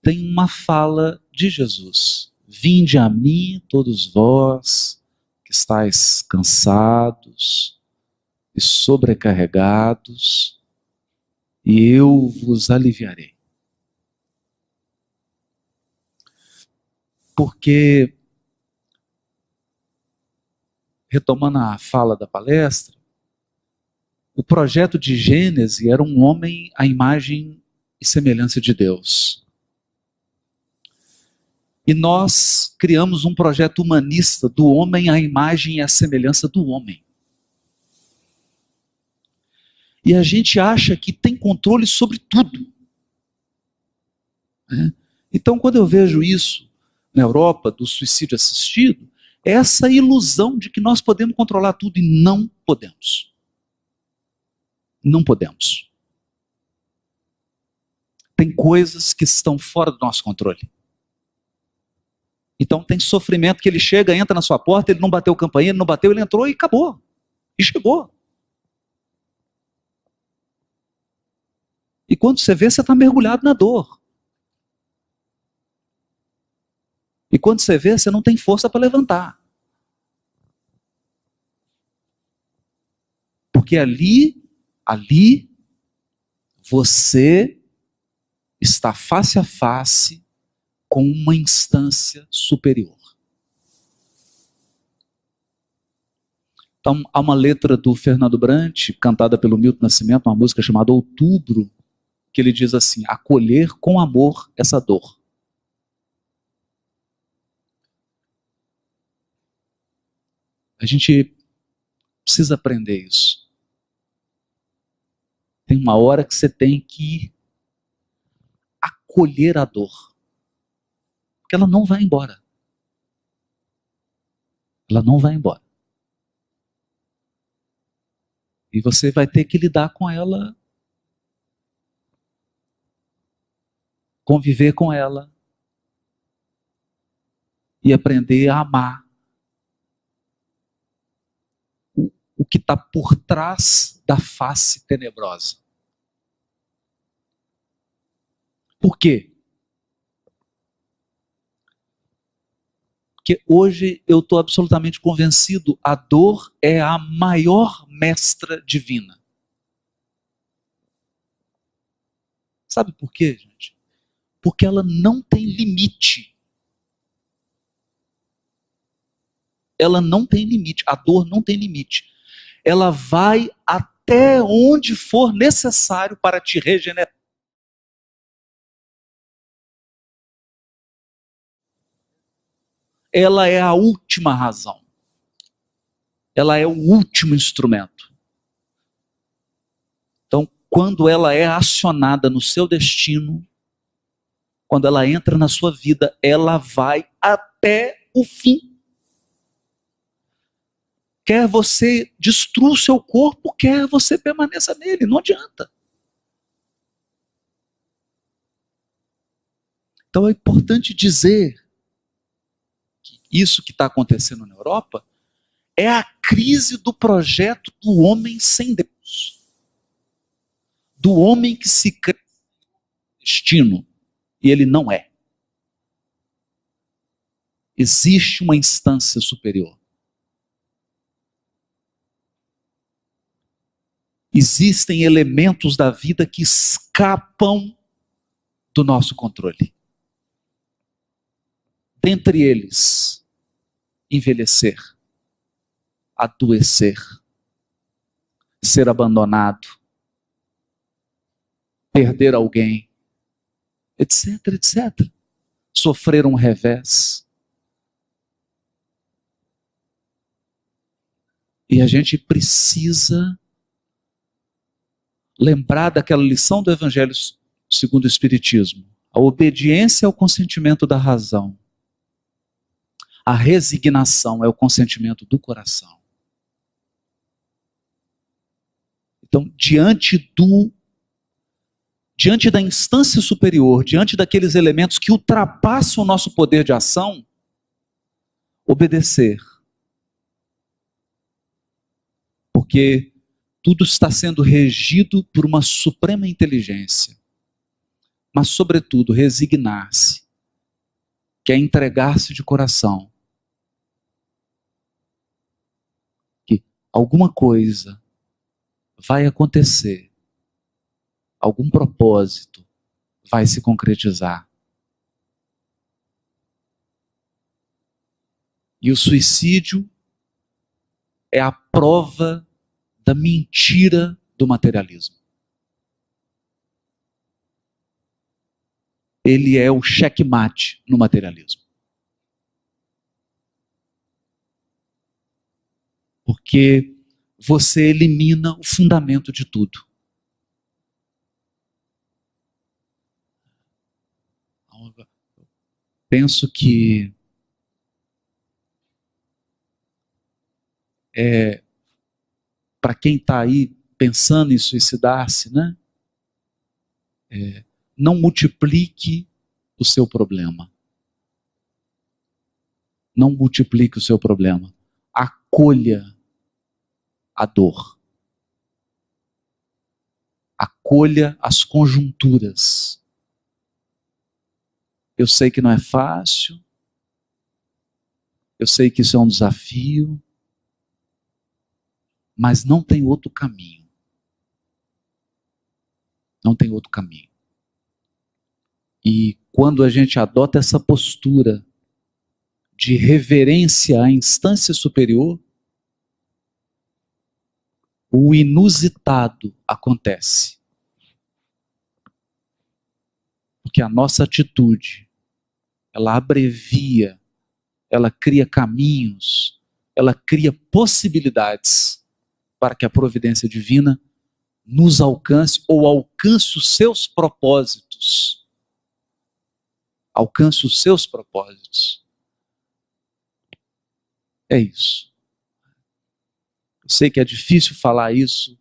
tem uma fala de Jesus. Vinde a mim, todos vós que estáis cansados e sobrecarregados, e eu vos aliviarei. Porque, retomando a fala da palestra, o projeto de Gênesis era um homem à imagem e semelhança de Deus. E nós criamos um projeto humanista do homem à imagem e à semelhança do homem. E a gente acha que tem controle sobre tudo. Então, quando eu vejo isso na Europa, do suicídio assistido, é essa ilusão de que nós podemos controlar tudo e não podemos. Não podemos. Tem coisas que estão fora do nosso controle. Então tem sofrimento que ele chega, entra na sua porta, ele não bateu a campainha, ele não bateu, ele entrou e acabou. E chegou. E quando você vê, você está mergulhado na dor. E quando você vê, você não tem força para levantar. Porque ali, você está face a face com uma instância superior. Então, há uma letra do Fernando Brant, cantada pelo Milton Nascimento, uma música chamada Outubro, que ele diz assim: acolher com amor essa dor. A gente precisa aprender isso. Tem uma hora que você tem que acolher a dor. Porque ela não vai embora. Ela não vai embora. E você vai ter que lidar com ela, conviver com ela e aprender a amar o que está por trás da face tenebrosa. Por quê? Porque hoje eu estou absolutamente convencido, a dor é a maior mestra divina. Sabe por quê, gente? Porque ela não tem limite. ela não tem limite, a dor não tem limite. Ela vai até onde for necessário para te regenerar. Ela é a última razão. Ela é o último instrumento. Então, quando ela é acionada no seu destino, quando ela entra na sua vida, ela vai até o fim. Quer você destrua o seu corpo, quer você permaneça nele, não adianta. Então é importante dizer que isso que está acontecendo na Europa é a crise do projeto do homem sem Deus. Do homem que se crê destino, e ele não é. Existe uma instância superior. Existem elementos da vida que escapam do nosso controle. Dentre eles, envelhecer, adoecer, ser abandonado, perder alguém, etc, etc. Sofrer um revés. E a gente precisa lembrar daquela lição do Evangelho segundo o Espiritismo. A obediência é o consentimento da razão. A resignação é o consentimento do coração. Então, diante da instância superior, diante daqueles elementos que ultrapassam o nosso poder de ação, obedecer. Porque tudo está sendo regido por uma suprema inteligência. Mas, sobretudo, resignar-se, que é entregar-se de coração. Que alguma coisa vai acontecer, algum propósito vai se concretizar. E o suicídio é a prova da mentira do materialismo. Ele é o checkmate no materialismo. Porque você elimina o fundamento de tudo. Penso que para quem está aí pensando em suicidar-se, né? Não multiplique o seu problema. Não multiplique o seu problema. Acolha a dor. Acolha as conjunturas. Eu sei que não é fácil. Eu sei que isso é um desafio. Mas não tem outro caminho. Não tem outro caminho. E quando a gente adota essa postura de reverência à instância superior, o inusitado acontece. Porque a nossa atitude, ela abrevia, ela cria caminhos, ela cria possibilidades para que a providência divina nos alcance ou alcance os seus propósitos. Alcance os seus propósitos. É isso. Eu sei que é difícil falar isso.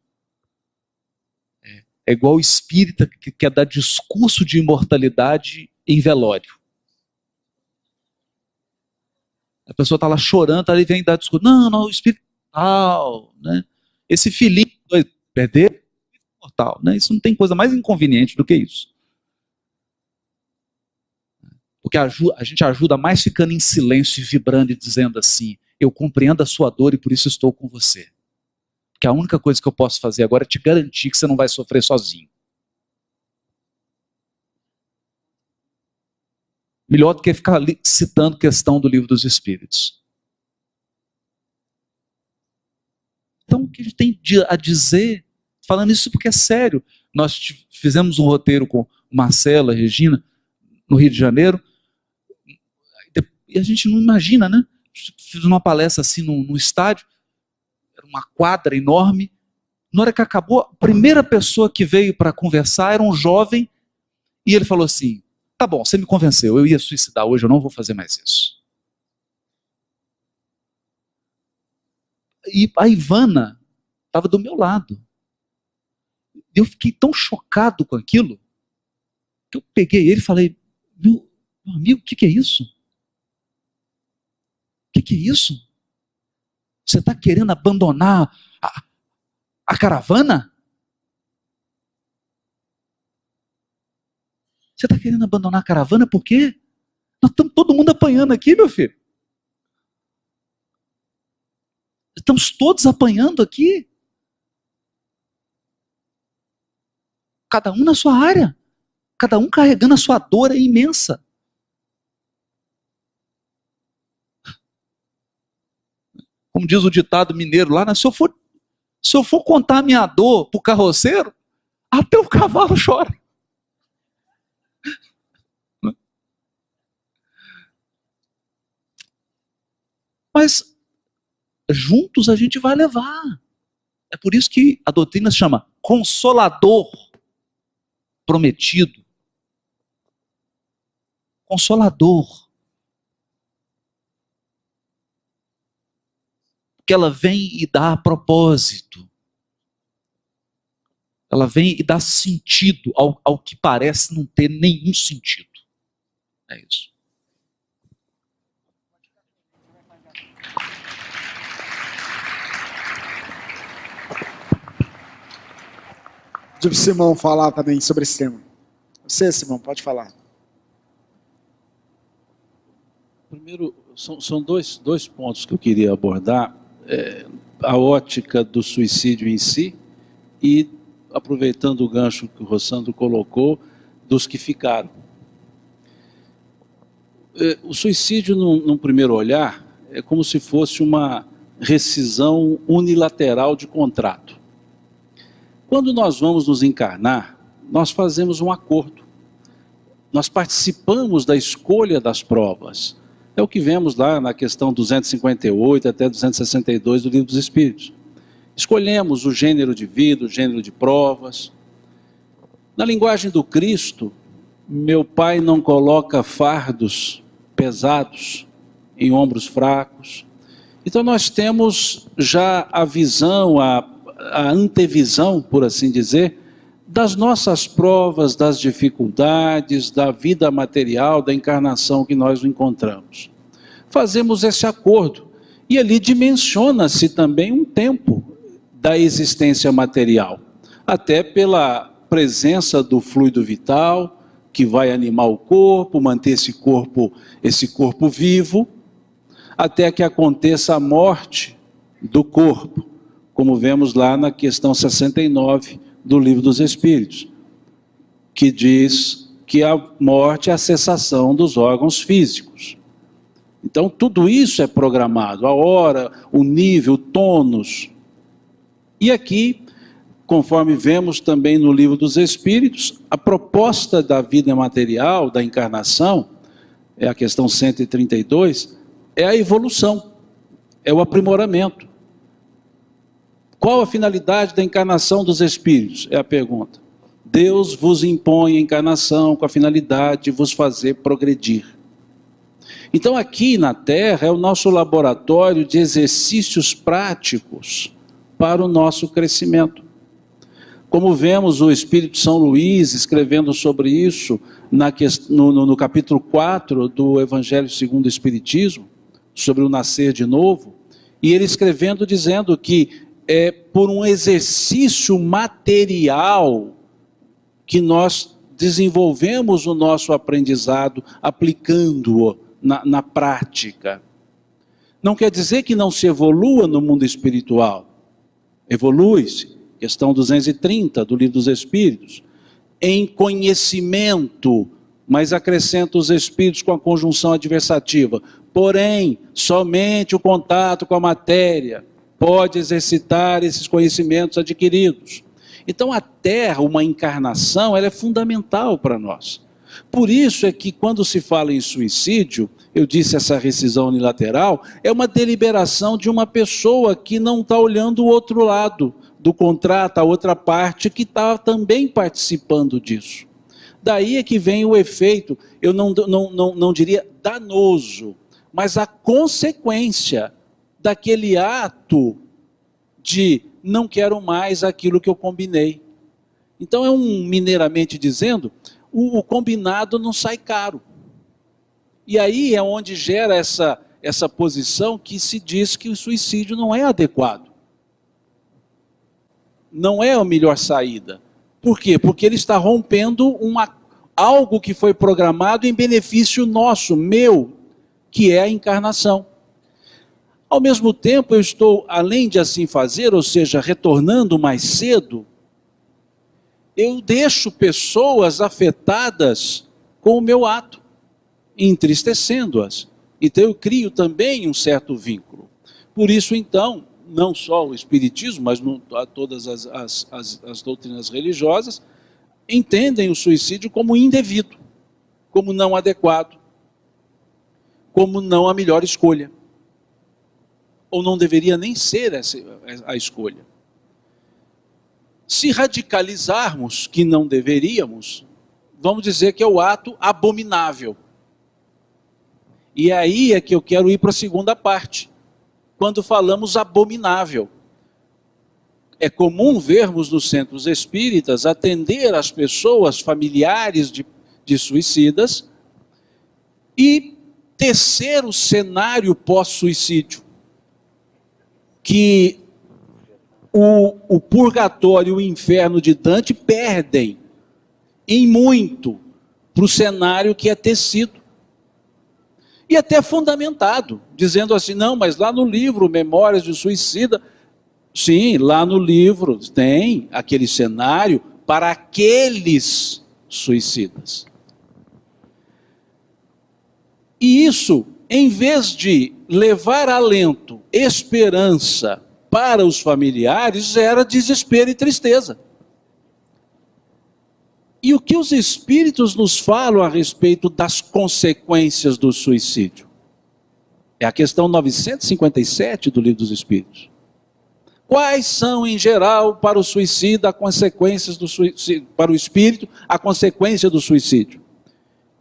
É igual o espírita que quer dar discurso de imortalidade em velório. A pessoa está lá chorando, aí vem dar discurso. Não, o espírito tal, né? Esse filhinho perder mortal, né? Isso não tem coisa mais inconveniente do que isso. Porque a gente ajuda mais ficando em silêncio e vibrando e dizendo assim: eu compreendo a sua dor e por isso estou com você. Porque a única coisa que eu posso fazer agora é te garantir que você não vai sofrer sozinho. Melhor do que ficar citando questão do Livro dos Espíritos. o que a gente tem a dizer. Falando isso porque é sério. Nós fizemos um roteiro com Marcela, Regina, no Rio de Janeiro, e a gente não imagina, né? Fiz uma palestra assim no estádio, era uma quadra enorme. Na hora que acabou, a primeira pessoa que veio para conversar era um jovem, e ele falou assim: tá bom, você me convenceu, eu ia suicidar hoje, eu não vou fazer mais isso. E a Ivana estava do meu lado. Eu fiquei tão chocado com aquilo, que eu peguei ele e falei: meu amigo, o que é isso? O que é isso? Você está querendo abandonar a caravana? Você está querendo abandonar a caravana por quê? Nós estamos todo mundo apanhando aqui, meu filho. Estamos todos apanhando aqui. Cada um na sua área. Cada um carregando a sua dor é imensa. Como diz o ditado mineiro lá, né? Se eu for contar a minha dor para o carroceiro, até o cavalo chora. Mas juntos a gente vai levar. É por isso que a doutrina se chama Consolador Prometido. Consolador. Porque ela vem e dá propósito. Ela vem e dá sentido ao que parece não ter nenhum sentido. É isso. Pedir para o Simão falar também sobre esse tema. Você, Simão, pode falar. Primeiro, são dois pontos que eu queria abordar. A ótica do suicídio em si e, aproveitando o gancho que o Rossandro colocou, dos que ficaram. O suicídio, num primeiro olhar, é como se fosse uma rescisão unilateral de contrato. Quando nós vamos nos encarnar, nós fazemos um acordo. Nós participamos da escolha das provas. É o que vemos lá na questão 258 até 262 do Livro dos Espíritos. Escolhemos o gênero de vida, o gênero de provas. Na linguagem do Cristo, meu Pai não coloca fardos pesados em ombros fracos. Então nós temos já a visão, a antevisão, por assim dizer, das nossas provas, das dificuldades, da vida material, da encarnação que nós encontramos. Fazemos esse acordo e ali dimensiona-se também um tempo da existência material, até pela presença do fluido vital que vai animar o corpo, manter esse corpo vivo, até que aconteça a morte do corpo, como vemos lá na questão 69 do Livro dos Espíritos, que diz que a morte é a cessação dos órgãos físicos. Então tudo isso é programado, a hora, o nível, o tônus. E aqui, conforme vemos também no Livro dos Espíritos, a proposta da vida material, da encarnação, é a questão 132, é a evolução, é o aprimoramento. Qual a finalidade da encarnação dos espíritos? É a pergunta. Deus vos impõe a encarnação com a finalidade de vos fazer progredir. Então aqui na Terra é o nosso laboratório de exercícios práticos para o nosso crescimento. Como vemos o Espírito São Luís escrevendo sobre isso no capítulo 4 do Evangelho segundo o Espiritismo, sobre o nascer de novo, e ele escrevendo dizendo que é por um exercício material que nós desenvolvemos o nosso aprendizado, aplicando-o na prática. Não quer dizer que não se evolua no mundo espiritual. Evolui-se, questão 230 do Livro dos Espíritos, em conhecimento, mas acrescenta os espíritos com a conjunção adversativa. Porém, somente o contato com a matéria pode exercitar esses conhecimentos adquiridos. Então a Terra, uma encarnação, ela é fundamental para nós. Por isso é que quando se fala em suicídio, eu disse essa rescisão unilateral, é uma deliberação de uma pessoa que não está olhando o outro lado do contrato, a outra parte que está também participando disso. Daí é que vem o efeito, eu não diria danoso, mas a consequência daquele ato de não quero mais aquilo que eu combinei. Então mineiramente dizendo, o combinado não sai caro. E aí é onde gera essa posição que se diz que o suicídio não é adequado. Não é a melhor saída. Por quê? Porque ele está rompendo algo que foi programado em benefício nosso, meu, que é a encarnação. Ao mesmo tempo, eu estou, além de assim fazer, ou seja, retornando mais cedo, eu deixo pessoas afetadas com o meu ato, entristecendo-as. Então eu crio também um certo vínculo. Por isso, então, não só o Espiritismo, mas todas as doutrinas religiosas, entendem o suicídio como indevido, como não adequado, como não a melhor escolha. Ou não deveria nem ser a escolha. Se radicalizarmos, que não deveríamos, vamos dizer que é o ato abominável. E aí é que eu quero ir para a segunda parte. Quando falamos abominável, é comum vermos nos centros espíritas atender as pessoas familiares de suicidas e tecer o cenário pós-suicídio. Que o purgatório e o inferno de Dante perdem em muito para o cenário que é tecido. E até fundamentado, dizendo assim, não, mas lá no livro Memórias de Suicida, sim, lá no livro tem aquele cenário para aqueles suicidas. E isso, em vez de levar alento, esperança para os familiares, gera desespero e tristeza. E o que os espíritos nos falam a respeito das consequências do suicídio? É a questão 957 do Livro dos Espíritos. Quais são, em geral, para o suicida, as consequências do suicídio, para o espírito, a consequência do suicídio?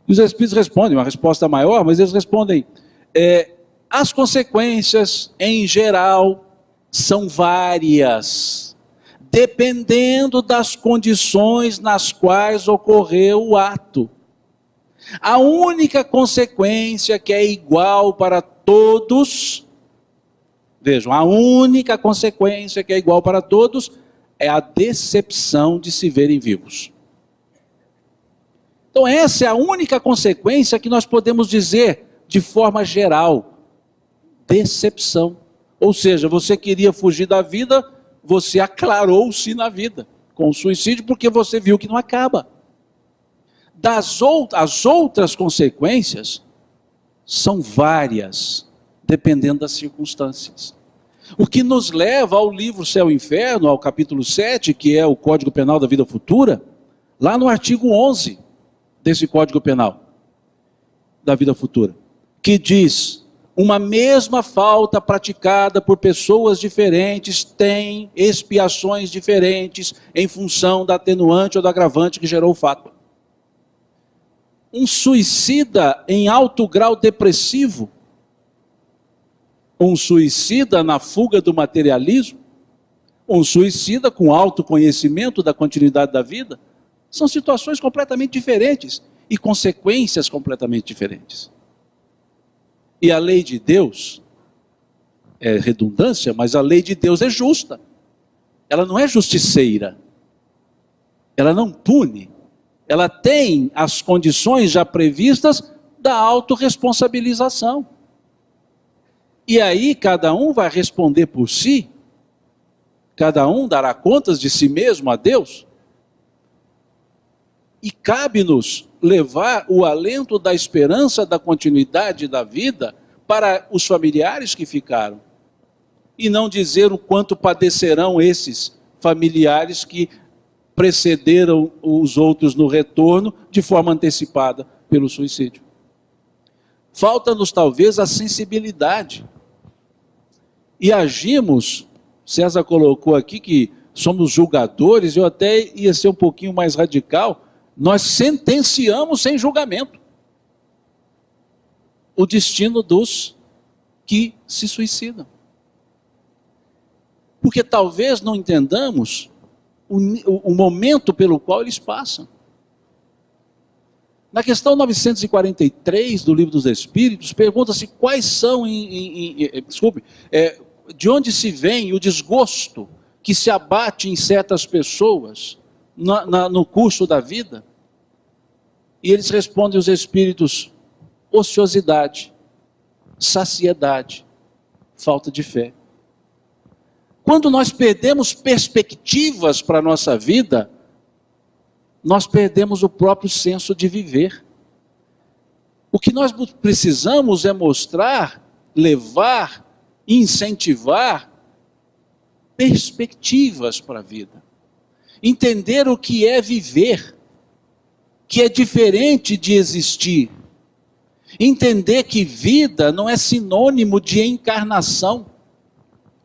E os espíritos respondem, uma resposta maior, mas eles respondem, as consequências, em geral, são várias, dependendo das condições nas quais ocorreu o ato. A única consequência que é igual para todos, vejam, a única consequência que é igual para todos é a decepção de se verem vivos. Então essa é a única consequência que nós podemos dizer de forma geral. Decepção. Ou seja, você queria fugir da vida, você aclarou-se na vida com o suicídio porque você viu que não acaba. As outras consequências são várias, dependendo das circunstâncias. O que nos leva ao livro Céu e Inferno, ao capítulo 7, que é o Código Penal da Vida Futura, lá no artigo 11 desse Código Penal da Vida Futura, que diz: uma mesma falta praticada por pessoas diferentes tem expiações diferentes em função da atenuante ou da agravante que gerou o fato. Um suicida em alto grau depressivo, um suicida na fuga do materialismo, um suicida com autoconhecimento da continuidade da vida, são situações completamente diferentes e consequências completamente diferentes. E a lei de Deus, é redundância, mas a lei de Deus é justa. Ela não é justiceira. Ela não pune. Ela tem as condições já previstas da autorresponsabilização. E aí cada um vai responder por si, cada um dará contas de si mesmo a Deus. E cabe-nos levar o alento da esperança da continuidade da vida para os familiares que ficaram. e não dizer o quanto padecerão esses familiares que precederam os outros no retorno de forma antecipada pelo suicídio. Falta-nos talvez a sensibilidade. E agimos, César colocou aqui que somos julgadores, eu até ia ser um pouquinho mais radical, nós sentenciamos sem julgamento o destino dos que se suicidam. Porque talvez não entendamos o momento pelo qual eles passam. Na questão 943 do Livro dos Espíritos, pergunta-se quais são, de onde se vem o desgosto que se abate em certas pessoas no curso da vida. E eles respondem, os espíritos, ociosidade, saciedade, falta de fé. Quando nós perdemos perspectivas para a nossa vida, nós perdemos o próprio senso de viver. O que nós precisamos é mostrar, levar, incentivar perspectivas para a vida. Entender o que é viver, que é diferente de existir. Entender que vida não é sinônimo de encarnação.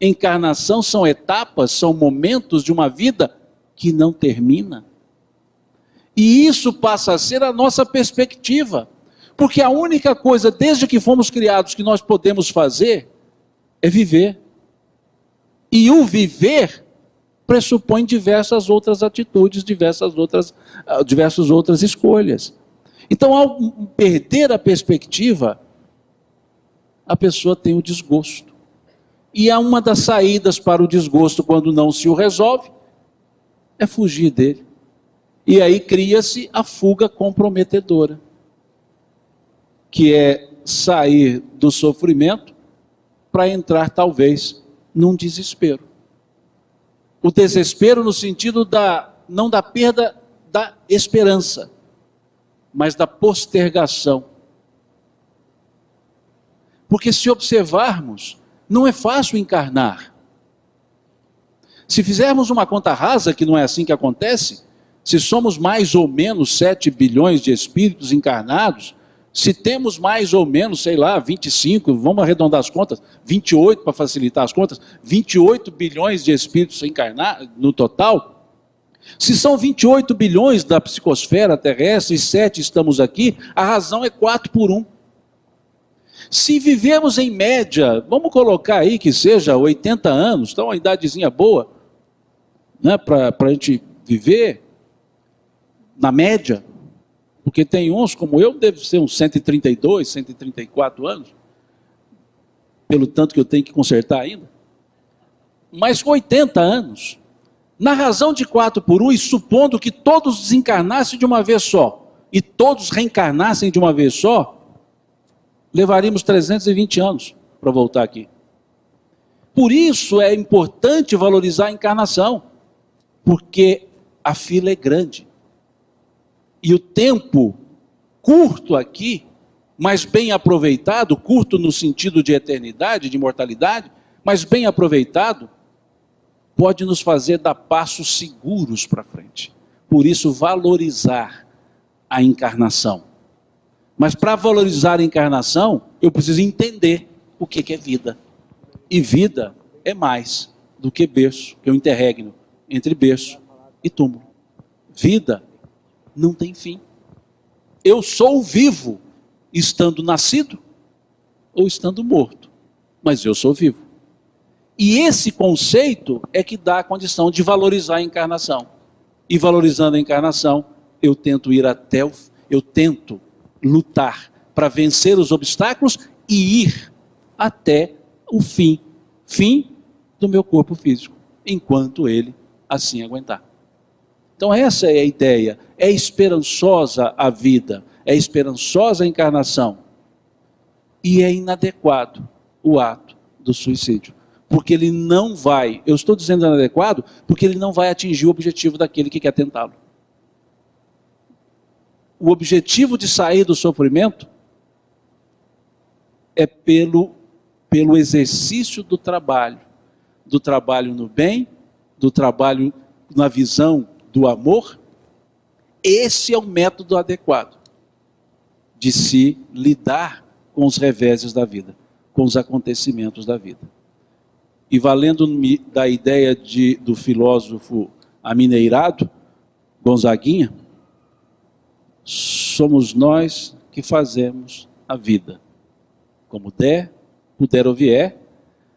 Encarnação são etapas, são momentos de uma vida que não termina. E isso passa a ser a nossa perspectiva. Porque a única coisa, desde que fomos criados, que nós podemos fazer, é viver. E o viver pressupõe diversas outras atitudes, diversas outras escolhas. Então, ao perder a perspectiva, a pessoa tem o desgosto. E uma das saídas para o desgosto, quando não se o resolve, é fugir dele. E aí cria-se a fuga comprometedora, que é sair do sofrimento para entrar, talvez, num desespero. O desespero no sentido não da perda da esperança, mas da postergação. Porque se observarmos, não é fácil encarnar. Se fizermos uma conta rasa, que não é assim que acontece, se somos mais ou menos 7 bilhões de espíritos encarnados, se temos mais ou menos, 25, vamos arredondar as contas, 28 para facilitar as contas, 28 bilhões de espíritos encarnados no total, se são 28 bilhões da psicosfera terrestre e 7 estamos aqui, a razão é 4 por 1. Se vivemos em média, vamos colocar aí que seja 80 anos, então uma idadezinha boa, né, para a gente viver, na média, porque tem uns como eu, deve ser uns 132, 134 anos, pelo tanto que eu tenho que consertar ainda, mas 80 anos, na razão de 4 por 1, e supondo que todos desencarnassem de uma vez só, e todos reencarnassem de uma vez só, levaríamos 320 anos para voltar aqui. Por isso é importante valorizar a encarnação, porque a fila é grande. E o tempo curto aqui, mas bem aproveitado, curto no sentido de eternidade, de imortalidade, mas bem aproveitado, pode nos fazer dar passos seguros para frente. Por isso, valorizar a encarnação. Mas para valorizar a encarnação, eu preciso entender o que é vida. E vida é mais do que berço, que é o interregno entre berço e túmulo. Vida não tem fim. Eu sou vivo, estando nascido ou estando morto, mas eu sou vivo. E esse conceito é que dá a condição de valorizar a encarnação. E valorizando a encarnação, eu tento lutar para vencer os obstáculos e ir até o fim do meu corpo físico, enquanto ele assim aguentar. Então essa é a ideia, é esperançosa a vida, é esperançosa a encarnação, e é inadequado o ato do suicídio, porque ele não vai, eu estou dizendo inadequado, porque ele não vai atingir o objetivo daquele que quer tentá-lo. O objetivo de sair do sofrimento é pelo exercício do trabalho, do trabalho no bem, do trabalho na visão do amor. Esse é o método adequado de se lidar com os reveses da vida, com os acontecimentos da vida. E valendo-me da ideia do filósofo amineirado, Gonzaguinha, somos nós que fazemos a vida. Como der, puder ou vier,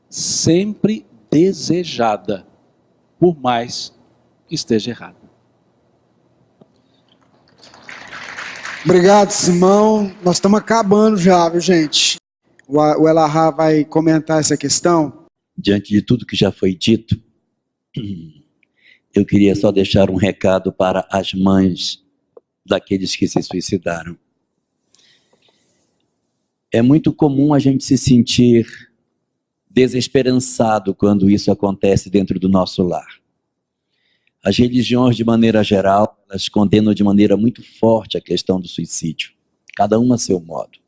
sempre desejada, por mais que esteja errada. Obrigado, Simão. Nós estamos acabando já, viu, gente? O Elahá vai comentar essa questão. Diante de tudo que já foi dito, eu queria só deixar um recado para as mães daqueles que se suicidaram. É muito comum a gente se sentir desesperançado quando isso acontece dentro do nosso lar. As religiões, de maneira geral, elas condenam de maneira muito forte a questão do suicídio, cada uma a seu modo.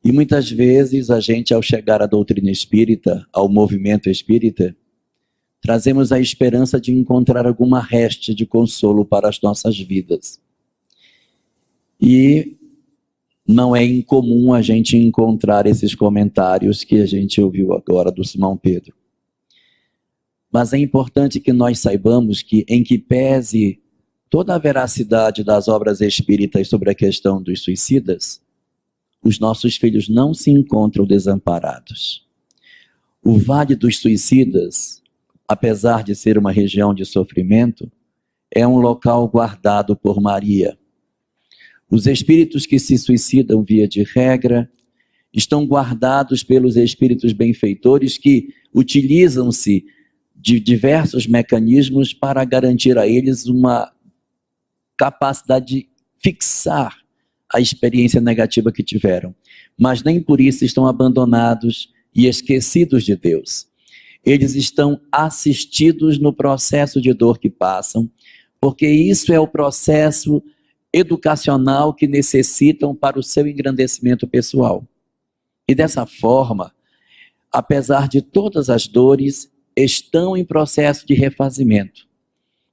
E muitas vezes a gente, ao chegar à doutrina espírita, ao movimento espírita, trazemos a esperança de encontrar alguma reste de consolo para as nossas vidas. E não é incomum a gente encontrar esses comentários que a gente ouviu agora do Simão Pedro. Mas é importante que nós saibamos que, em que pese toda a veracidade das obras espíritas sobre a questão dos suicidas, os nossos filhos não se encontram desamparados. O Vale dos Suicidas, apesar de ser uma região de sofrimento, é um local guardado por Maria. Os espíritos que se suicidam, via de regra, estão guardados pelos espíritos benfeitores que utilizam-se de diversos mecanismos para garantir a eles uma capacidade de fixar a experiência negativa que tiveram. Mas nem por isso estão abandonados e esquecidos de Deus. Eles estão assistidos no processo de dor que passam, porque isso é o processo educacional que necessitam para o seu engrandecimento pessoal. E dessa forma, apesar de todas as dores, estão em processo de refazimento,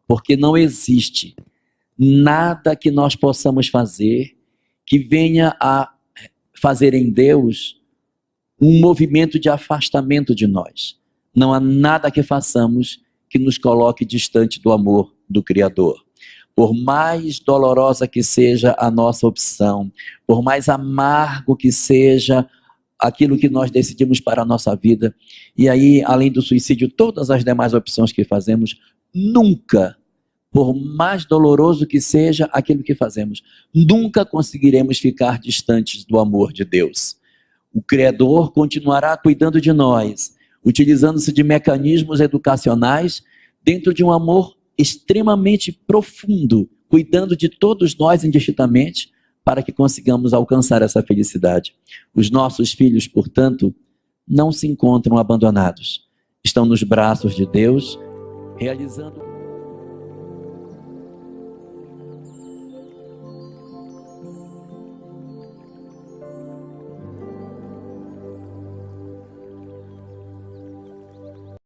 porque não existe nada que nós possamos fazer que venha a fazer em Deus um movimento de afastamento de nós. Não há nada que façamos que nos coloque distante do amor do Criador. Por mais dolorosa que seja a nossa opção, por mais amargo que seja aquilo que nós decidimos para a nossa vida, e aí, além do suicídio, todas as demais opções que fazemos, nunca, por mais doloroso que seja aquilo que fazemos, nunca conseguiremos ficar distantes do amor de Deus. O Criador continuará cuidando de nós, utilizando-se de mecanismos educacionais dentro de um amor extremamente profundo, cuidando de todos nós indistintamente, para que consigamos alcançar essa felicidade. Os nossos filhos, portanto, não se encontram abandonados. Estão nos braços de Deus, realizando